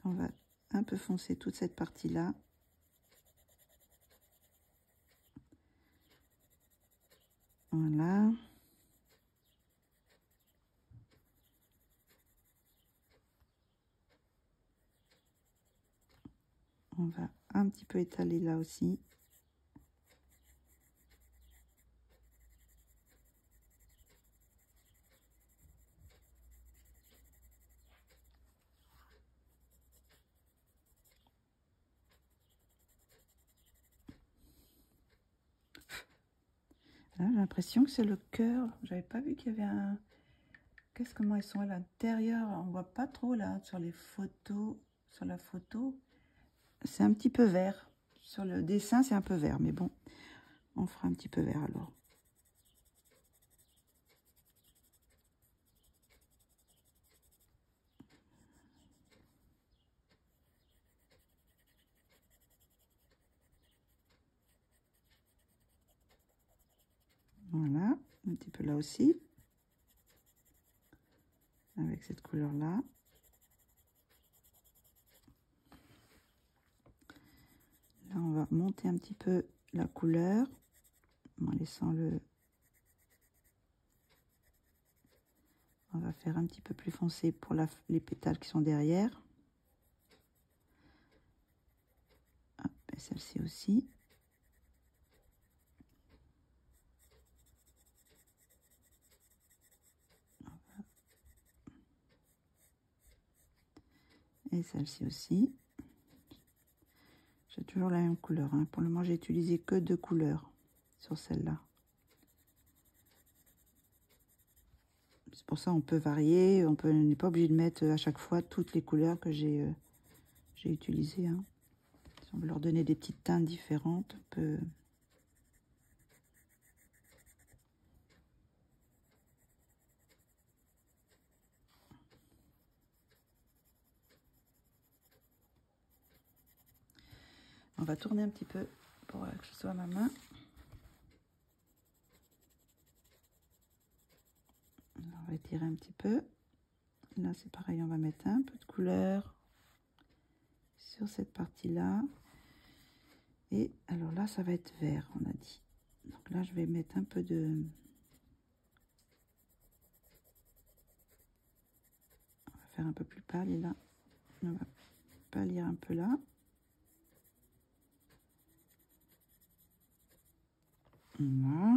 [SPEAKER 1] on va un peu foncer toute cette partie-là. Voilà. On va un petit peu étaler là aussi. Là, j'ai l'impression que c'est le cœur. J'avais pas vu qu'il y avait un... Comment ils sont à l'intérieur? On voit pas trop là sur les photos. Sur la photo, c'est un petit peu vert. Sur le dessin, c'est un peu vert. Mais bon, on fera un petit peu vert alors. Voilà, un petit peu là aussi. Avec cette couleur-là. Là, on va monter un petit peu la couleur. En laissant le... On va faire un petit peu plus foncé pour les pétales qui sont derrière. Hop, et celle-ci aussi. Et celle-ci aussi. J'ai toujours la même couleur. Hein. Pour le moment, j'ai utilisé que 2 couleurs sur celle-là. C'est pour ça on peut varier. On n'est pas obligé de mettre à chaque fois toutes les couleurs que j'ai utilisées. Hein. Si on veut leur donner des petites teintes différentes, on peut... On va tourner un petit peu pour que ce soit à ma main. On va étirer un petit peu. Là, c'est pareil, on va mettre un peu de couleur sur cette partie-là. Et alors là, ça va être vert, on a dit. Donc là, je vais mettre un peu de... On va faire un peu plus pâle et là, on va pâlir un peu là. Voilà.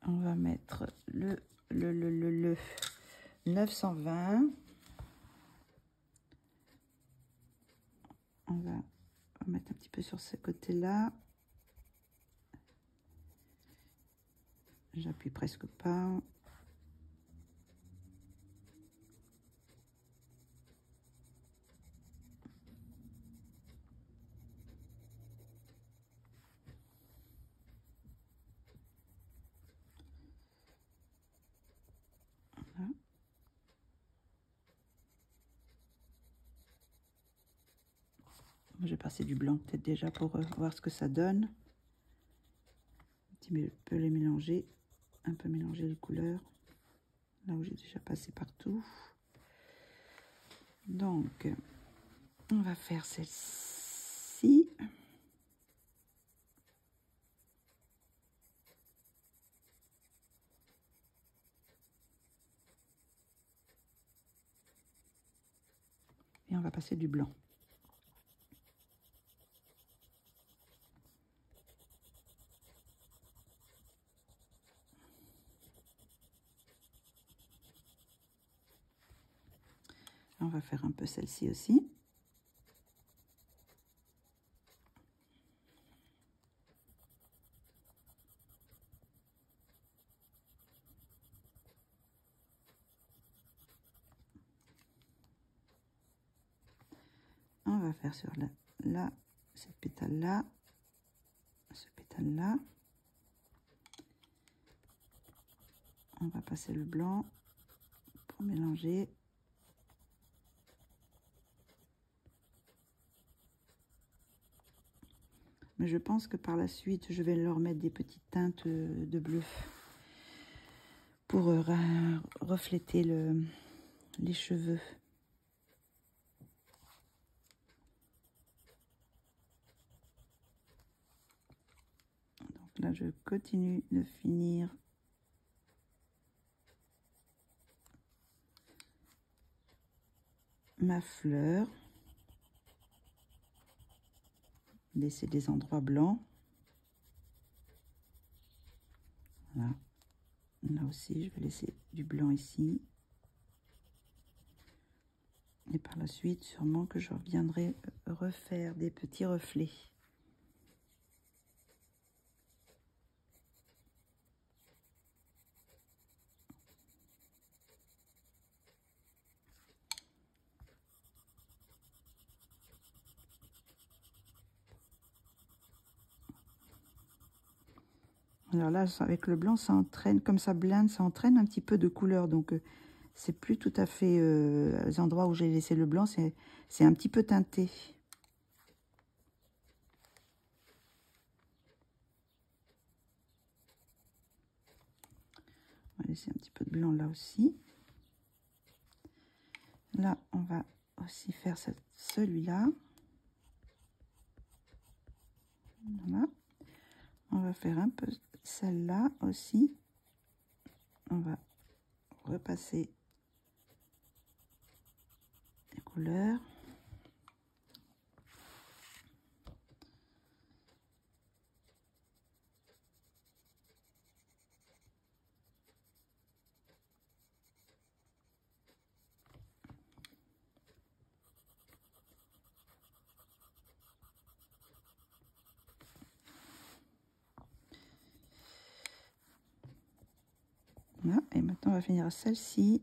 [SPEAKER 1] On va mettre le 920. on va mettre un petit peu sur ce côté-là. J'appuie presque pas. Voilà. Je vais passer du blanc peut-être déjà pour voir ce que ça donne. Un petit peu les mélanger, un peu mélanger les couleurs. Là où j'ai déjà passé partout. Donc, on va faire celle-ci. Et on va passer du blanc. On va faire un peu celle-ci aussi. On va faire sur là cette pétale-là, ce pétale-là. On va passer le blanc pour mélanger. Mais je pense que par la suite, je vais leur mettre des petites teintes de bleu pour refléter les cheveux. Donc là, je continue de finir ma fleur. Laisser des endroits blancs. Voilà. Là aussi, je vais laisser du blanc ici. Et par la suite, sûrement que je reviendrai refaire des petits reflets. Alors là, avec le blanc, ça entraîne, comme ça blinde, ça entraîne un petit peu de couleur. Donc, c'est plus tout à fait les endroits où j'ai laissé le blanc, c'est un petit peu teinté. On va laisser un petit peu de blanc là aussi. Là, on va aussi faire celui-là. Voilà. On va faire un peu celle-là aussi. On va repasser les couleurs. Voilà. Et maintenant, on va finir celle-ci.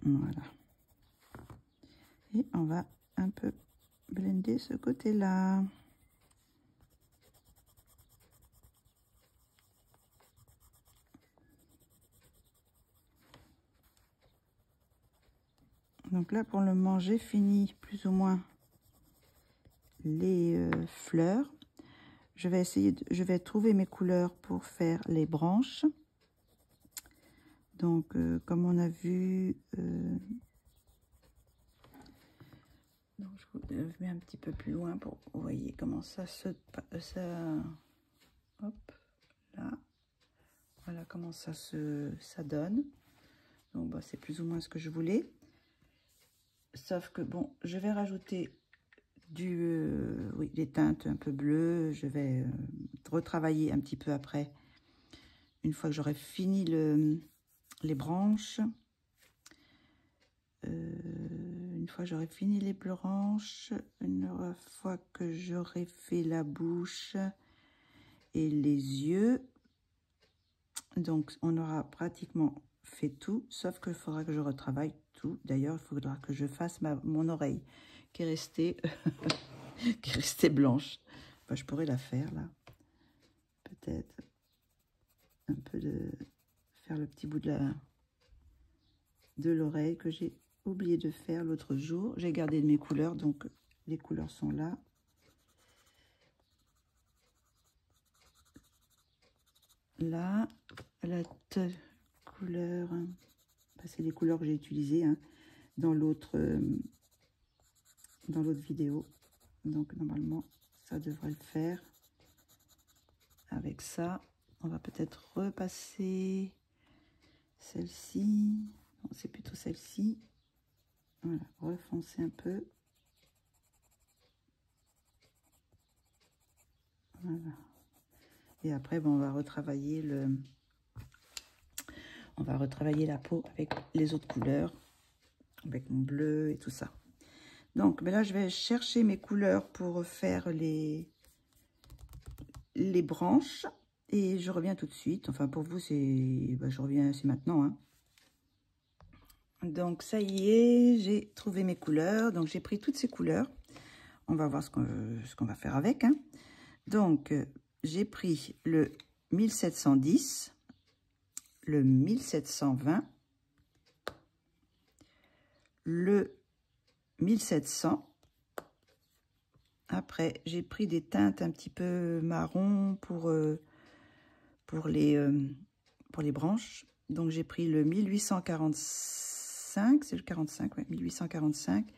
[SPEAKER 1] Voilà. Et on va un peu blender ce côté-là. Donc là, pour le moment, j'ai fini plus ou moins les fleurs. Je vais trouver mes couleurs pour faire les branches. Donc, comme on a vu, donc je vous mets un petit peu plus loin pour vous voyez comment ça se hop là, Voilà comment ça donne. Donc bah, c'est plus ou moins ce que je voulais. Sauf que bon, je vais rajouter oui, des teintes un peu bleues. Je vais retravailler un petit peu après. Une fois que j'aurai fini les branches. Une fois que j'aurai fini les branches. Une fois que j'aurai fait la bouche et les yeux. Donc on aura pratiquement fait tout. Sauf qu'il faudra que je retravaille tout. D'ailleurs, il faudra que je fasse mon oreille qui est restée, qui est restée blanche. Enfin, je pourrais la faire là. Peut-être un peu faire le petit bout de l'oreille que j'ai oublié de faire l'autre jour. J'ai gardé mes couleurs, donc les couleurs sont là. Là, la couleur, c'est les couleurs que j'ai utilisées hein, dans l'autre vidéo. Donc normalement, ça devrait le faire. Avec ça, on va peut-être repasser celle-ci. C'est plutôt celle-ci. Voilà, refoncer un peu. Voilà. Et après, bon, on va retravailler la peau avec les autres couleurs, avec mon bleu et tout ça. Donc, mais là, je vais chercher mes couleurs pour faire les branches et je reviens tout de suite. Enfin, pour vous, c'est, je reviens, c'est maintenant. Hein. Donc, ça y est, j'ai trouvé mes couleurs. Donc, j'ai pris toutes ces couleurs. On va voir ce qu'on va faire avec. Hein. Donc, j'ai pris le 1710, le 1720, le 1700. Après, j'ai pris des teintes un petit peu marron pour les branches. Donc, j'ai pris le 1845, c'est le 45, ouais, 1845,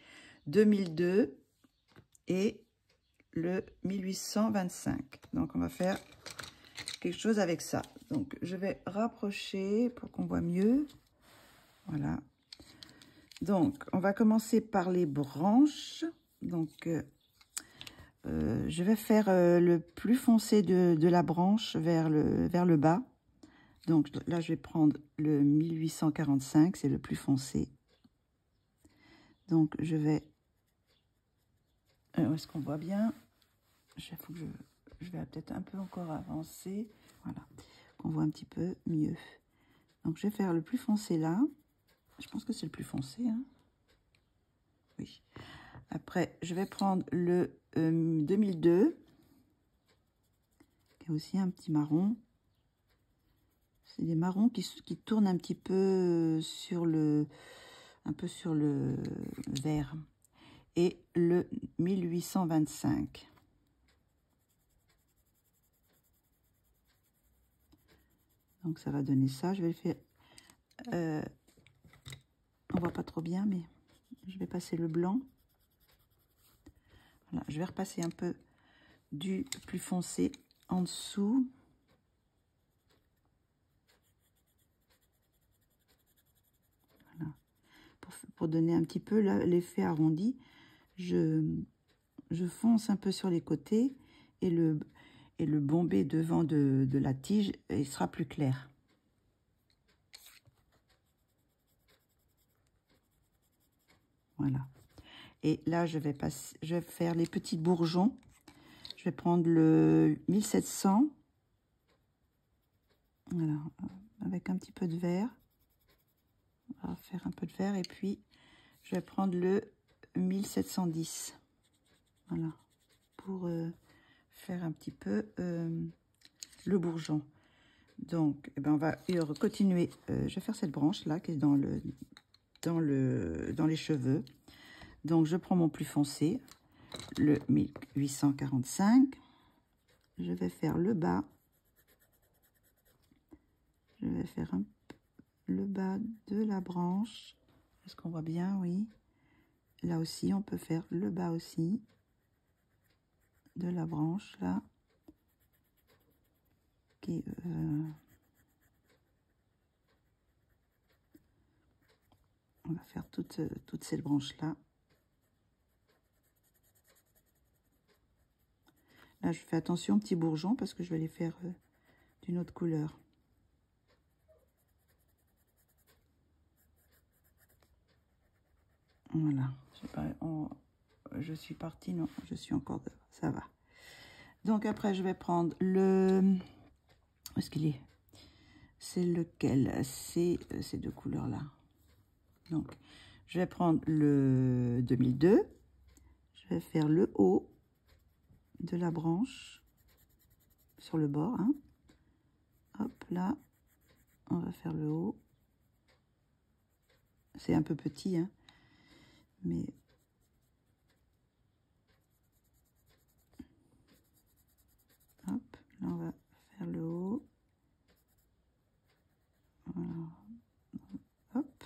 [SPEAKER 1] 2002 et le 1825. Donc, on va faire quelque chose avec ça. Donc, je vais rapprocher pour qu'on voit mieux. Voilà. Donc, on va commencer par les branches. Donc, je vais faire le plus foncé de la branche vers le bas. Donc, là, je vais prendre le 1845, c'est le plus foncé. Donc, je vais... est-ce qu'on voit bien? Je vais peut-être un peu encore avancer. Voilà, qu'on voit un petit peu mieux. Donc, je vais faire le plus foncé là. Je pense que c'est le plus foncé. Hein. Oui. Après, je vais prendre le 2002, qui est aussi un petit marron. C'est des marrons qui tournent un petit peu sur le vert. Et le 1825. Donc, ça va donner ça. Je vais le faire... on voit pas trop bien, mais je vais passer le blanc. Voilà, je vais repasser un peu du plus foncé en dessous. Voilà. Pour donner un petit peu l'effet arrondi, je fonce un peu sur les côtés et le bombé devant de la tige, il sera plus clair. Voilà. Et là, je vais faire les petits bourgeons. Je vais prendre le 1700. Voilà, avec un petit peu de vert. On va faire un peu de vert. Et puis, je vais prendre le 1710. Voilà, pour faire un petit peu le bourgeon. Donc, on va continuer. Je vais faire cette branche-là qui est dans les cheveux. Donc, je prends mon plus foncé, le 1845. Je vais faire le bas. Je vais faire le bas de la branche. Est-ce qu'on voit bien? Oui. Là aussi, on peut faire le bas aussi de la branche, là. Qui, On va faire toutes ces branches-là. Là, je fais attention aux petits bourgeons parce que je vais les faire d'une autre couleur. Voilà. Je suis partie, non, je suis encore... Ça va. Donc après, je vais prendre le... Où est-ce qu'il est? C'est lequel? C'est ces deux couleurs-là. Donc, je vais prendre le 2002. Je vais faire le haut de la branche sur le bord. Hein. Hop, là, on va faire le haut. C'est un peu petit, hein, mais... Hop, là, on va faire le haut. Voilà. Hop.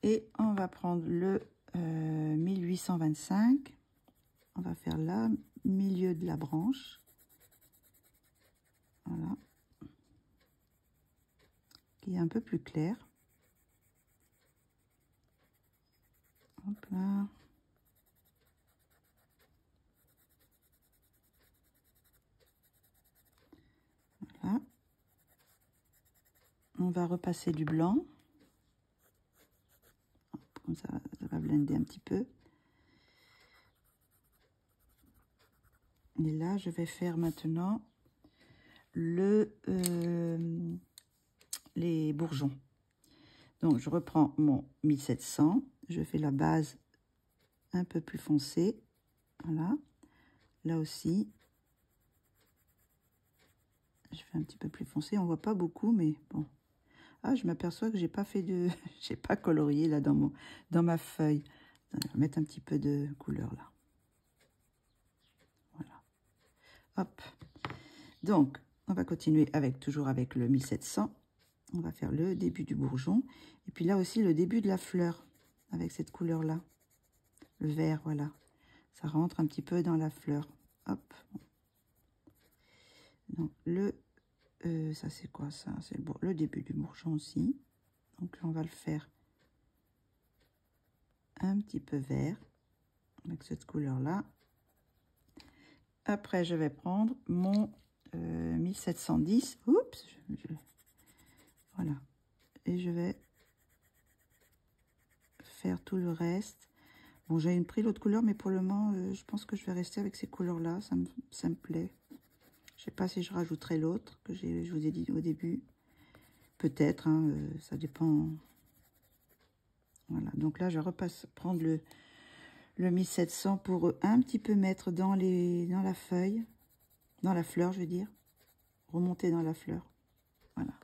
[SPEAKER 1] Et on va prendre le 1825. On va faire là, milieu de la branche. Voilà. Qui est un peu plus clair. Hop là. Voilà. On va repasser du blanc. Comme ça va blender un petit peu. Et là, je vais faire maintenant les bourgeons. Donc, je reprends mon 1700. Je fais la base un peu plus foncée. Voilà. Là aussi, je fais un petit peu plus foncé. On voit pas beaucoup, mais bon. Ah, je m'aperçois que j'ai pas fait de... j'ai pas colorié là dans ma feuille. Je vais mettre un petit peu de couleur là. Voilà. Hop. Donc, on va continuer toujours avec le 1700. On va faire le début du bourgeon. Et puis là aussi, le début de la fleur. Avec cette couleur-là. Le vert, voilà. Ça rentre un petit peu dans la fleur. Hop. Donc, ça, c'est quoi ça? C'est le début du bourgeon aussi. Donc, on va le faire un petit peu vert. Avec cette couleur-là. Après, je vais prendre mon 1710. Oups, voilà. Et je vais faire tout le reste. Bon, j'ai pris l'autre couleur, mais pour le moment, je pense que je vais rester avec ces couleurs-là. Ça me plaît. Je sais pas si je rajouterai l'autre que je vous ai dit au début. Peut-être, hein, ça dépend. Voilà. Donc là, je repasse prendre le 1700 pour un petit peu mettre dans la feuille, dans la fleur, je veux dire. Remonter dans la fleur. Voilà.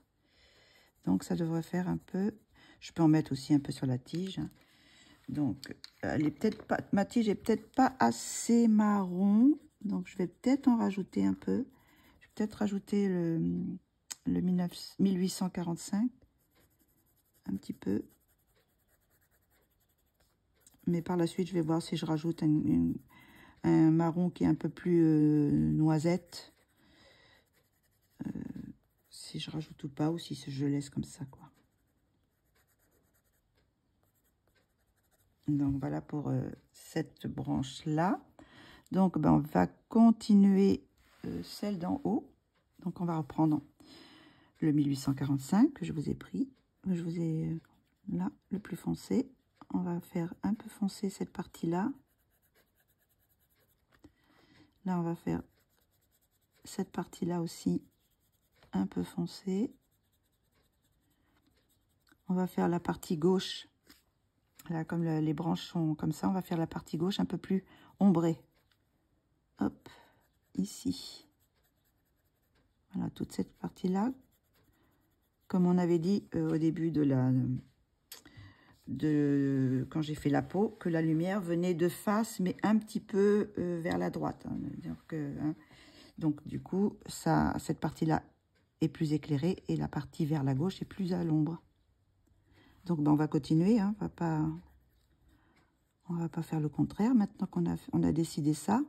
[SPEAKER 1] Donc, ça devrait faire un peu... Je peux en mettre aussi un peu sur la tige. Donc, elle est peut-être pas... Ma tige est peut-être pas assez marron. Donc, je vais peut-être en rajouter un peu. Je vais peut-être rajouter le 1845. Un petit peu. Mais par la suite, je vais voir si je rajoute un marron qui est un peu plus noisette. Si je rajoute ou pas, ou si je laisse comme ça, quoi. Donc, voilà pour cette branche-là. Donc, ben, on va continuer celle d'en haut. Donc, on va reprendre le 1845 que je vous ai pris. Je vous ai, là, le plus foncé. On va faire un peu foncer cette partie-là. Là, on va faire cette partie-là aussi un peu foncée. On va faire la partie gauche. Là, comme les branches sont comme ça, on va faire la partie gauche un peu plus ombrée. Hop, ici. Voilà, toute cette partie-là. Comme on avait dit au début quand j'ai fait la peau, que la lumière venait de face, mais un petit peu vers la droite. Hein. Donc, du coup, cette partie-là est plus éclairée et la partie vers la gauche est plus à l'ombre. Donc, ben, on va continuer. Hein, on va pas faire le contraire. Maintenant qu'on a décidé ça.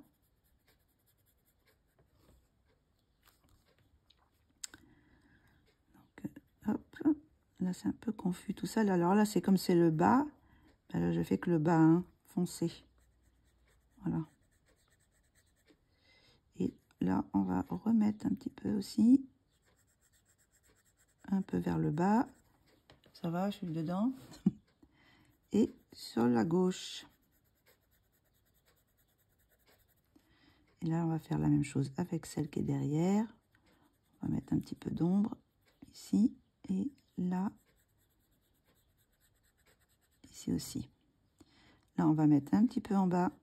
[SPEAKER 1] Donc, hop, là, c'est un peu confus tout ça. Alors là, c'est comme c'est le bas. Ben là, je fais que le bas, hein, foncé. Voilà. Et là, on va remettre un petit peu aussi. Un peu vers le bas. Ça va, je suis dedans. Et sur la gauche. Et là, on va faire la même chose avec celle qui est derrière. On va mettre un petit peu d'ombre ici et là. Ici aussi. Là, on va mettre un petit peu en bas.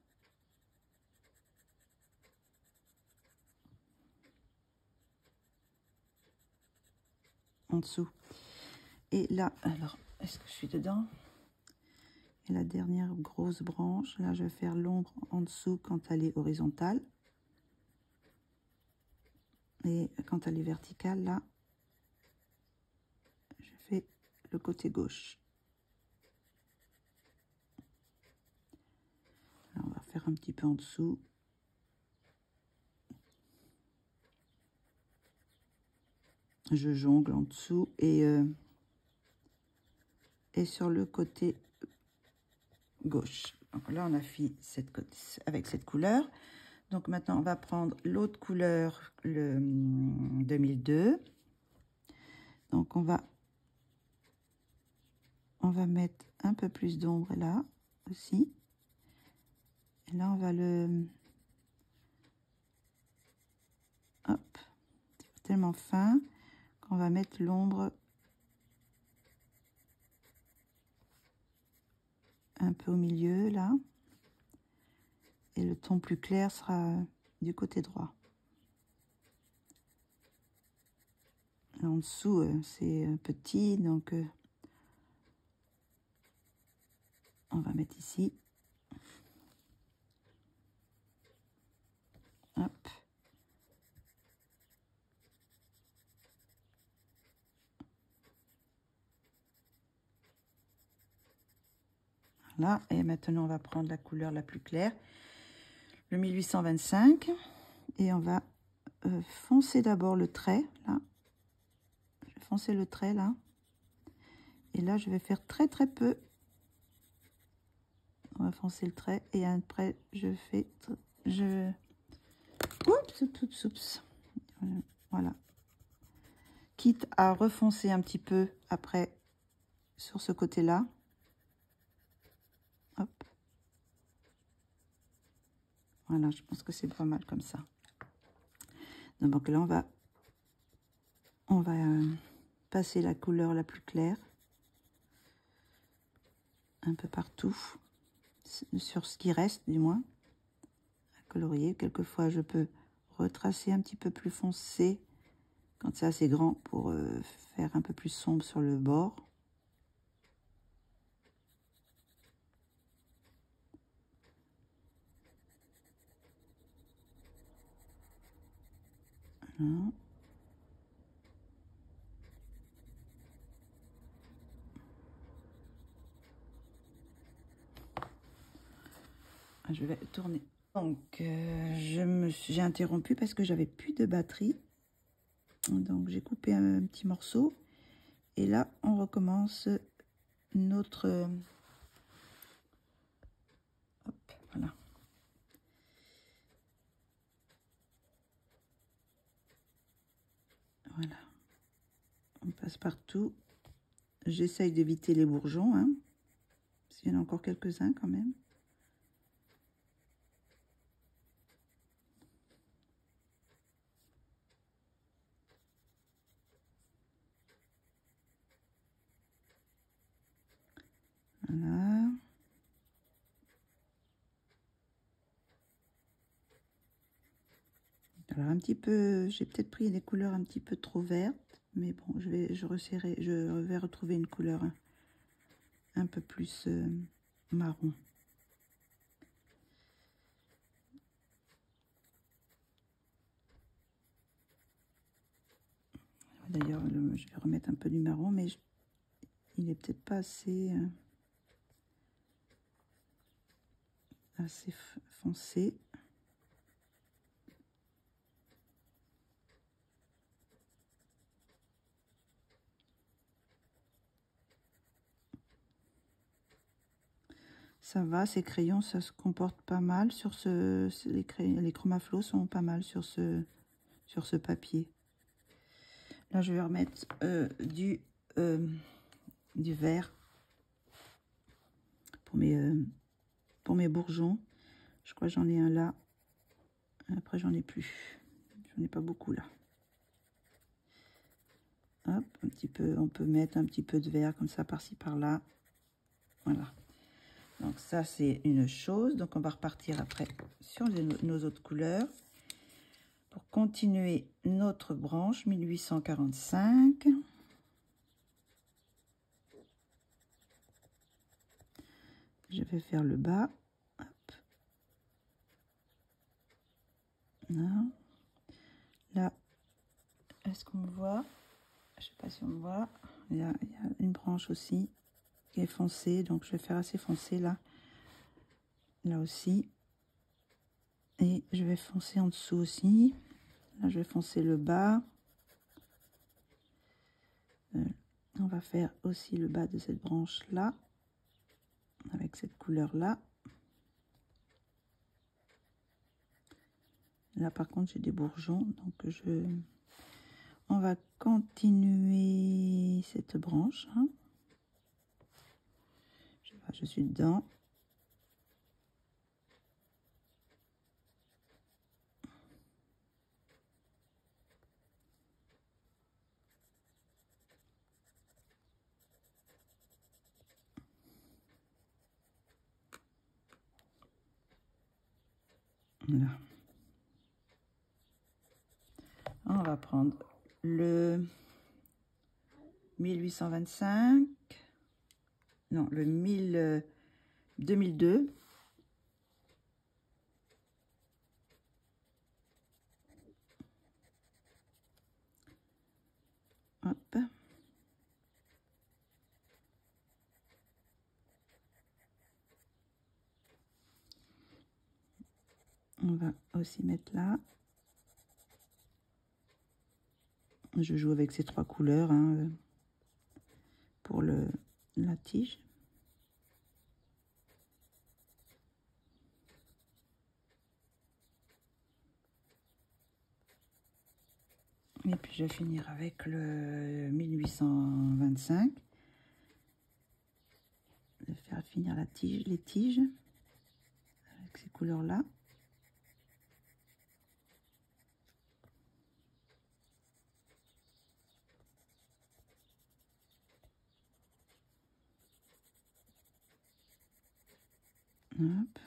[SPEAKER 1] En dessous. Et là, alors, est-ce que je suis dedans? Et la dernière grosse branche, là, je vais faire l'ombre en dessous quand elle est horizontale. Et quand elle est verticale, là, je fais le côté gauche. Là, on va faire un petit peu en dessous. Je jongle en dessous et sur le côté gauche. Donc là, on a fait avec cette couleur. Donc maintenant, on va prendre l'autre couleur, le 2002. Donc on va mettre un peu plus d'ombre là aussi. Et là, on va le... Hop, c'est tellement fin qu'on va mettre l'ombre un peu au milieu là. Et le ton plus clair sera du côté droit. Là, en dessous, c'est petit, donc on va mettre ici. Hop. Voilà, et maintenant on va prendre la couleur la plus claire, le 1825, et on va foncer d'abord le trait, là. Je vais foncer le trait, là. Et là, je vais faire très très peu. On va foncer le trait, et après, je fais... Oups. Voilà. Quitte à refoncer un petit peu après sur ce côté-là. Hop. Voilà, je pense que c'est pas mal comme ça. Donc là, on va passer la couleur la plus claire. Un peu partout. Sur ce qui reste, du moins. À colorier. Quelquefois, je peux retracer un petit peu plus foncé quand c'est assez grand pour faire un peu plus sombre sur le bord. Voilà. Je vais tourner. Donc, j'ai interrompu parce que j'avais plus de batterie. Donc, j'ai coupé un petit morceau. Et là, on recommence notre... Hop, voilà. Voilà. On passe partout. J'essaye d'éviter les bourgeons, hein, parce qu'il y en a encore quelques-uns quand même. Voilà. Alors un petit peu, j'ai peut-être pris des couleurs un petit peu trop vertes, mais bon, je vais retrouver une couleur un peu plus marron. D'ailleurs, je vais remettre un peu du marron, mais il est peut-être pas assez foncé. Ça va, ces crayons, ça se comporte pas mal sur les Chromaflow sont pas mal sur ce papier. Là, je vais remettre du vert pour mes bourgeons. Je crois que j'en ai un là. Après, j'en ai plus. J'en ai pas beaucoup là. Hop, un petit peu, on peut mettre un petit peu de vert comme ça par-ci par-là. Voilà. Donc ça, c'est une chose. Donc on va repartir après sur nos autres couleurs. Pour continuer notre branche 1845. Je vais faire le bas. Hop. Non. Là, est-ce qu'on me voit? Je sais pas si on me voit. Il y a une branche aussi qui est foncée, donc je vais faire assez foncé là. Là aussi. Et je vais foncer en dessous aussi. Là, je vais foncer le bas. On va faire aussi le bas de cette branche là, avec cette couleur là. Là, par contre, j'ai des bourgeons, donc on va continuer cette branche. Hein. Je suis dedans. Là. On va prendre le 1825. Non, le 2002. Hop. On va aussi mettre là. Je joue avec ces trois couleurs hein, pour la tige. Et puis je vais finir avec le 1825. Je vais faire finir la tige, les tiges avec ces couleurs-là. Hop.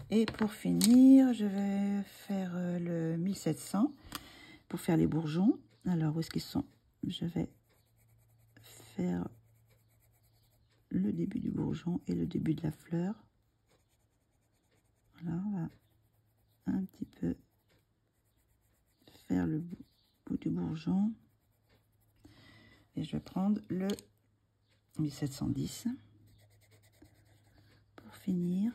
[SPEAKER 1] Et pour finir, je vais faire le 1700 pour faire les bourgeons. Alors, où est-ce qu'ils sont? Je vais faire le début du bourgeon et le début de la fleur. Voilà, on va un petit peu faire le bout du bourgeon. Et je vais prendre le 1710 pour finir.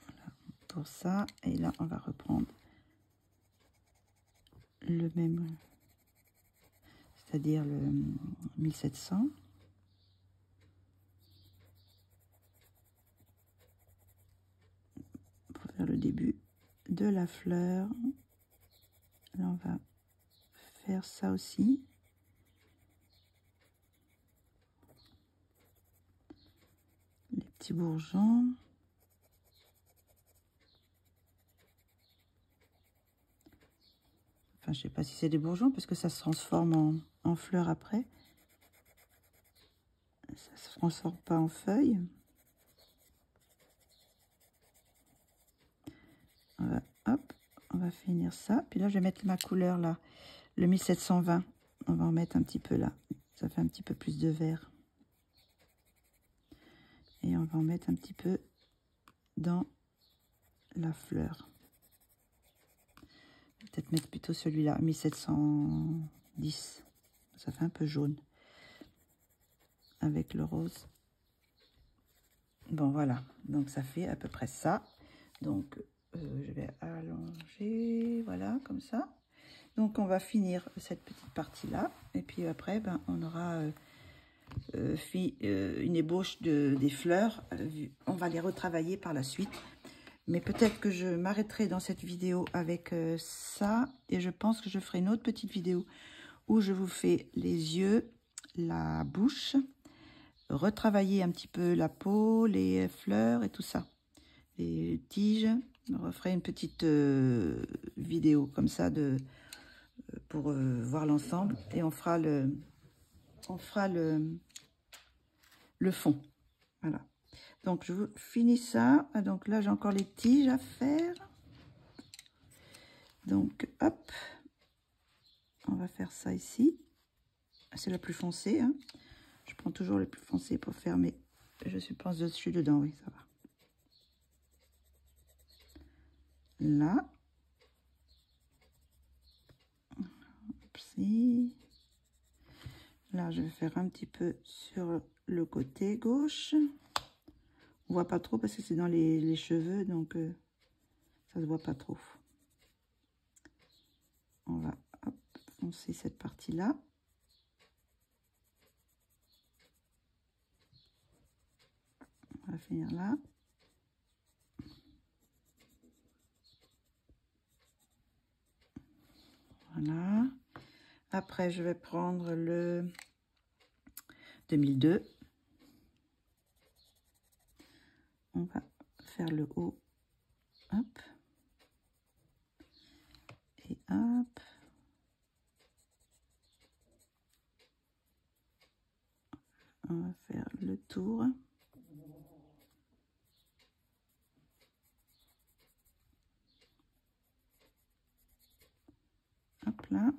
[SPEAKER 1] Voilà, pour ça. Et là, on va reprendre le même, c'est-à-dire le 1700. Pour faire le début de la fleur. Là, on va faire ça aussi. Les petits bourgeons. Enfin, je sais pas si c'est des bourgeons parce que ça se transforme en fleurs après. Ça se transforme pas en feuilles. Hop, on va finir ça. Puis là, je vais mettre ma couleur là, le 1720. On va en mettre un petit peu là. Ça fait un petit peu plus de vert. Et on va en mettre un petit peu dans la fleur. Peut-être mettre plutôt celui-là, 1710. Ça fait un peu jaune avec le rose. Bon, voilà. Donc, ça fait à peu près ça. Donc, je vais allonger, voilà, comme ça. Donc, on va finir cette petite partie-là. Et puis après, ben, on aura une ébauche des fleurs. On va les retravailler par la suite. Mais peut-être que je m'arrêterai dans cette vidéo avec ça. Et je pense que je ferai une autre petite vidéo où je vous fais les yeux, la bouche, retravailler un petit peu la peau, les fleurs et tout ça. Les tiges. Je referai une petite vidéo comme ça pour voir l'ensemble. Et on fera le fond. Voilà. Donc, je finis ça. Donc là, j'ai encore les tiges à faire. Donc, hop. On va faire ça ici. C'est la plus foncée. Hein. Je prends toujours le plus foncé pour faire mes... Je pense dessus dedans, oui, ça va. Là. Ici. Là, je vais faire un petit peu sur le côté gauche. On voit pas trop parce que c'est dans les cheveux, donc ça se voit pas trop. On va hop, foncer cette partie-là. On va finir là. Voilà. Après, je vais prendre le 2002. On va faire le haut. Hop. Et hop. On va faire le tour. Hop là.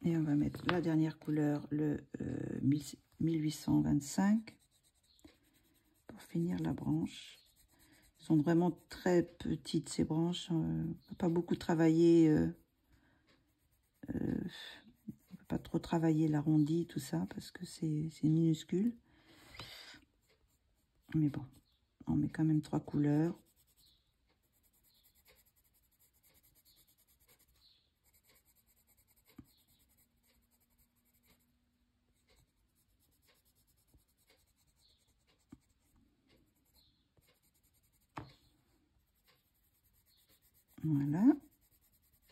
[SPEAKER 1] Et on va mettre la dernière couleur, le 1825, pour finir la branche. Elles sont vraiment très petites ces branches. On ne peut pas beaucoup travailler. On ne peut pas trop travailler l'arrondi, tout ça, parce que c'est minuscule. Mais bon, on met quand même 3 couleurs. Voilà.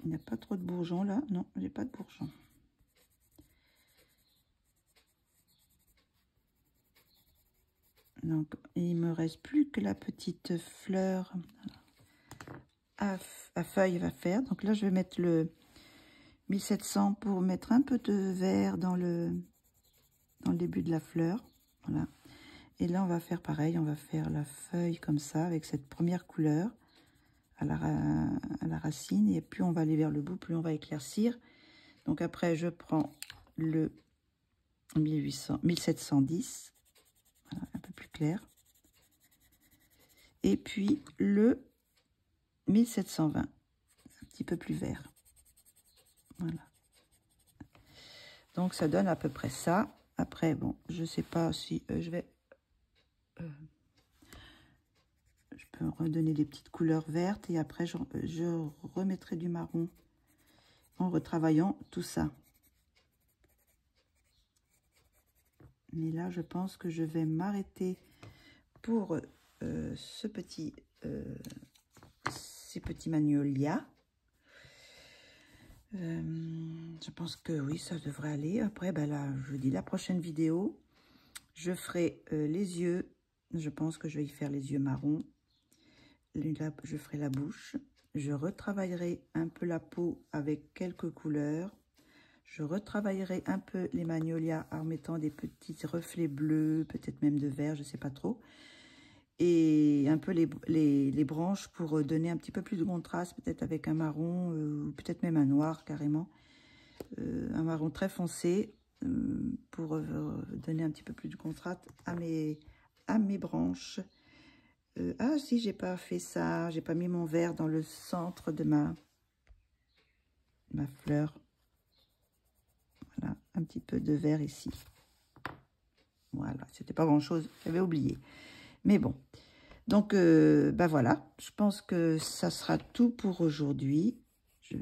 [SPEAKER 1] Il n'y a pas trop de bourgeons là. Non, j'ai pas de bourgeons. Donc, il me reste plus que la petite fleur à feuilles va faire. Donc là, je vais mettre le 1700 pour mettre un peu de vert dans le début de la fleur. Voilà. Et là, on va faire pareil. On va faire la feuille comme ça, avec cette première couleur à la racine. Et plus on va aller vers le bout, plus on va éclaircir. Donc après, je prends le 1710. Voilà, un peu plus clair. Et puis le 1720, un petit peu plus vert. Voilà. Donc ça donne à peu près ça. Après, bon, je sais pas si je peux redonner des petites couleurs vertes et après je remettrai du marron en retravaillant tout ça. Mais là, je pense que je vais m'arrêter pour ces petits magnolias. Je pense que oui, ça devrait aller. Après, ben là, je vous dis, la prochaine vidéo, je ferai les yeux. Je pense que je vais y faire les yeux marrons. Là, je ferai la bouche. Je retravaillerai un peu la peau avec quelques couleurs. Je retravaillerai un peu les magnolias en mettant des petits reflets bleus, peut-être même de vert, je ne sais pas trop. Et un peu les branches pour donner un petit peu plus de contraste, peut-être avec un marron, ou peut-être même un noir carrément. Un marron très foncé. pour donner un petit peu plus de contraste à mes branches. Ah si, j'ai pas fait ça, j'ai pas mis mon vert dans le centre de ma fleur. Voilà, un petit peu de vert ici. Voilà, c'était pas grand chose, j'avais oublié. Mais bon, donc bah voilà, je pense que ça sera tout pour aujourd'hui. Je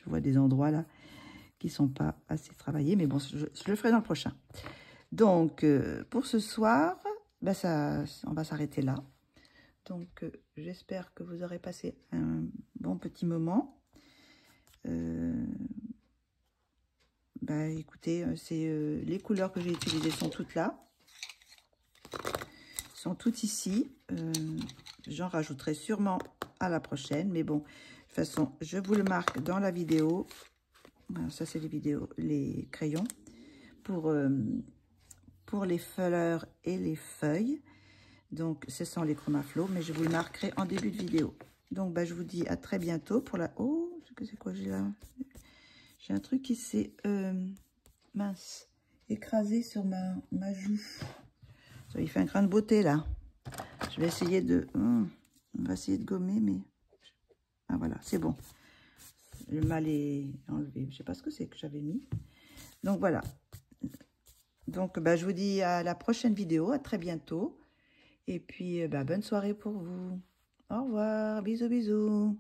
[SPEAKER 1] vois des endroits là qui sont pas assez travaillés, mais bon, je le ferai dans le prochain. Donc pour ce soir, bah on va s'arrêter là. Donc j'espère que vous aurez passé un bon petit moment. Bah écoutez, les couleurs que j'ai utilisées sont toutes là. Sont toutes ici. J'en rajouterai sûrement à la prochaine, mais bon, de toute façon, je vous le marque dans la vidéo. Voilà, ça c'est les crayons pour les fleurs et les feuilles. Donc ce sont les Chromaflow, mais je vous le marquerai en début de vidéo. Donc bah, je vous dis à très bientôt pour la... Oh, c'est quoi j'ai là? J'ai un truc qui s'est mince, écrasé sur ma joue. Ça, il fait un grain de beauté là. Je vais essayer de... on va essayer de gommer, mais... Ah voilà, c'est bon. Le mal est enlevé. Je sais pas ce que c'est que j'avais mis. Donc voilà. Donc bah, je vous dis à la prochaine vidéo. À très bientôt. Et puis bah, bonne soirée pour vous. Au revoir. Bisous, bisous.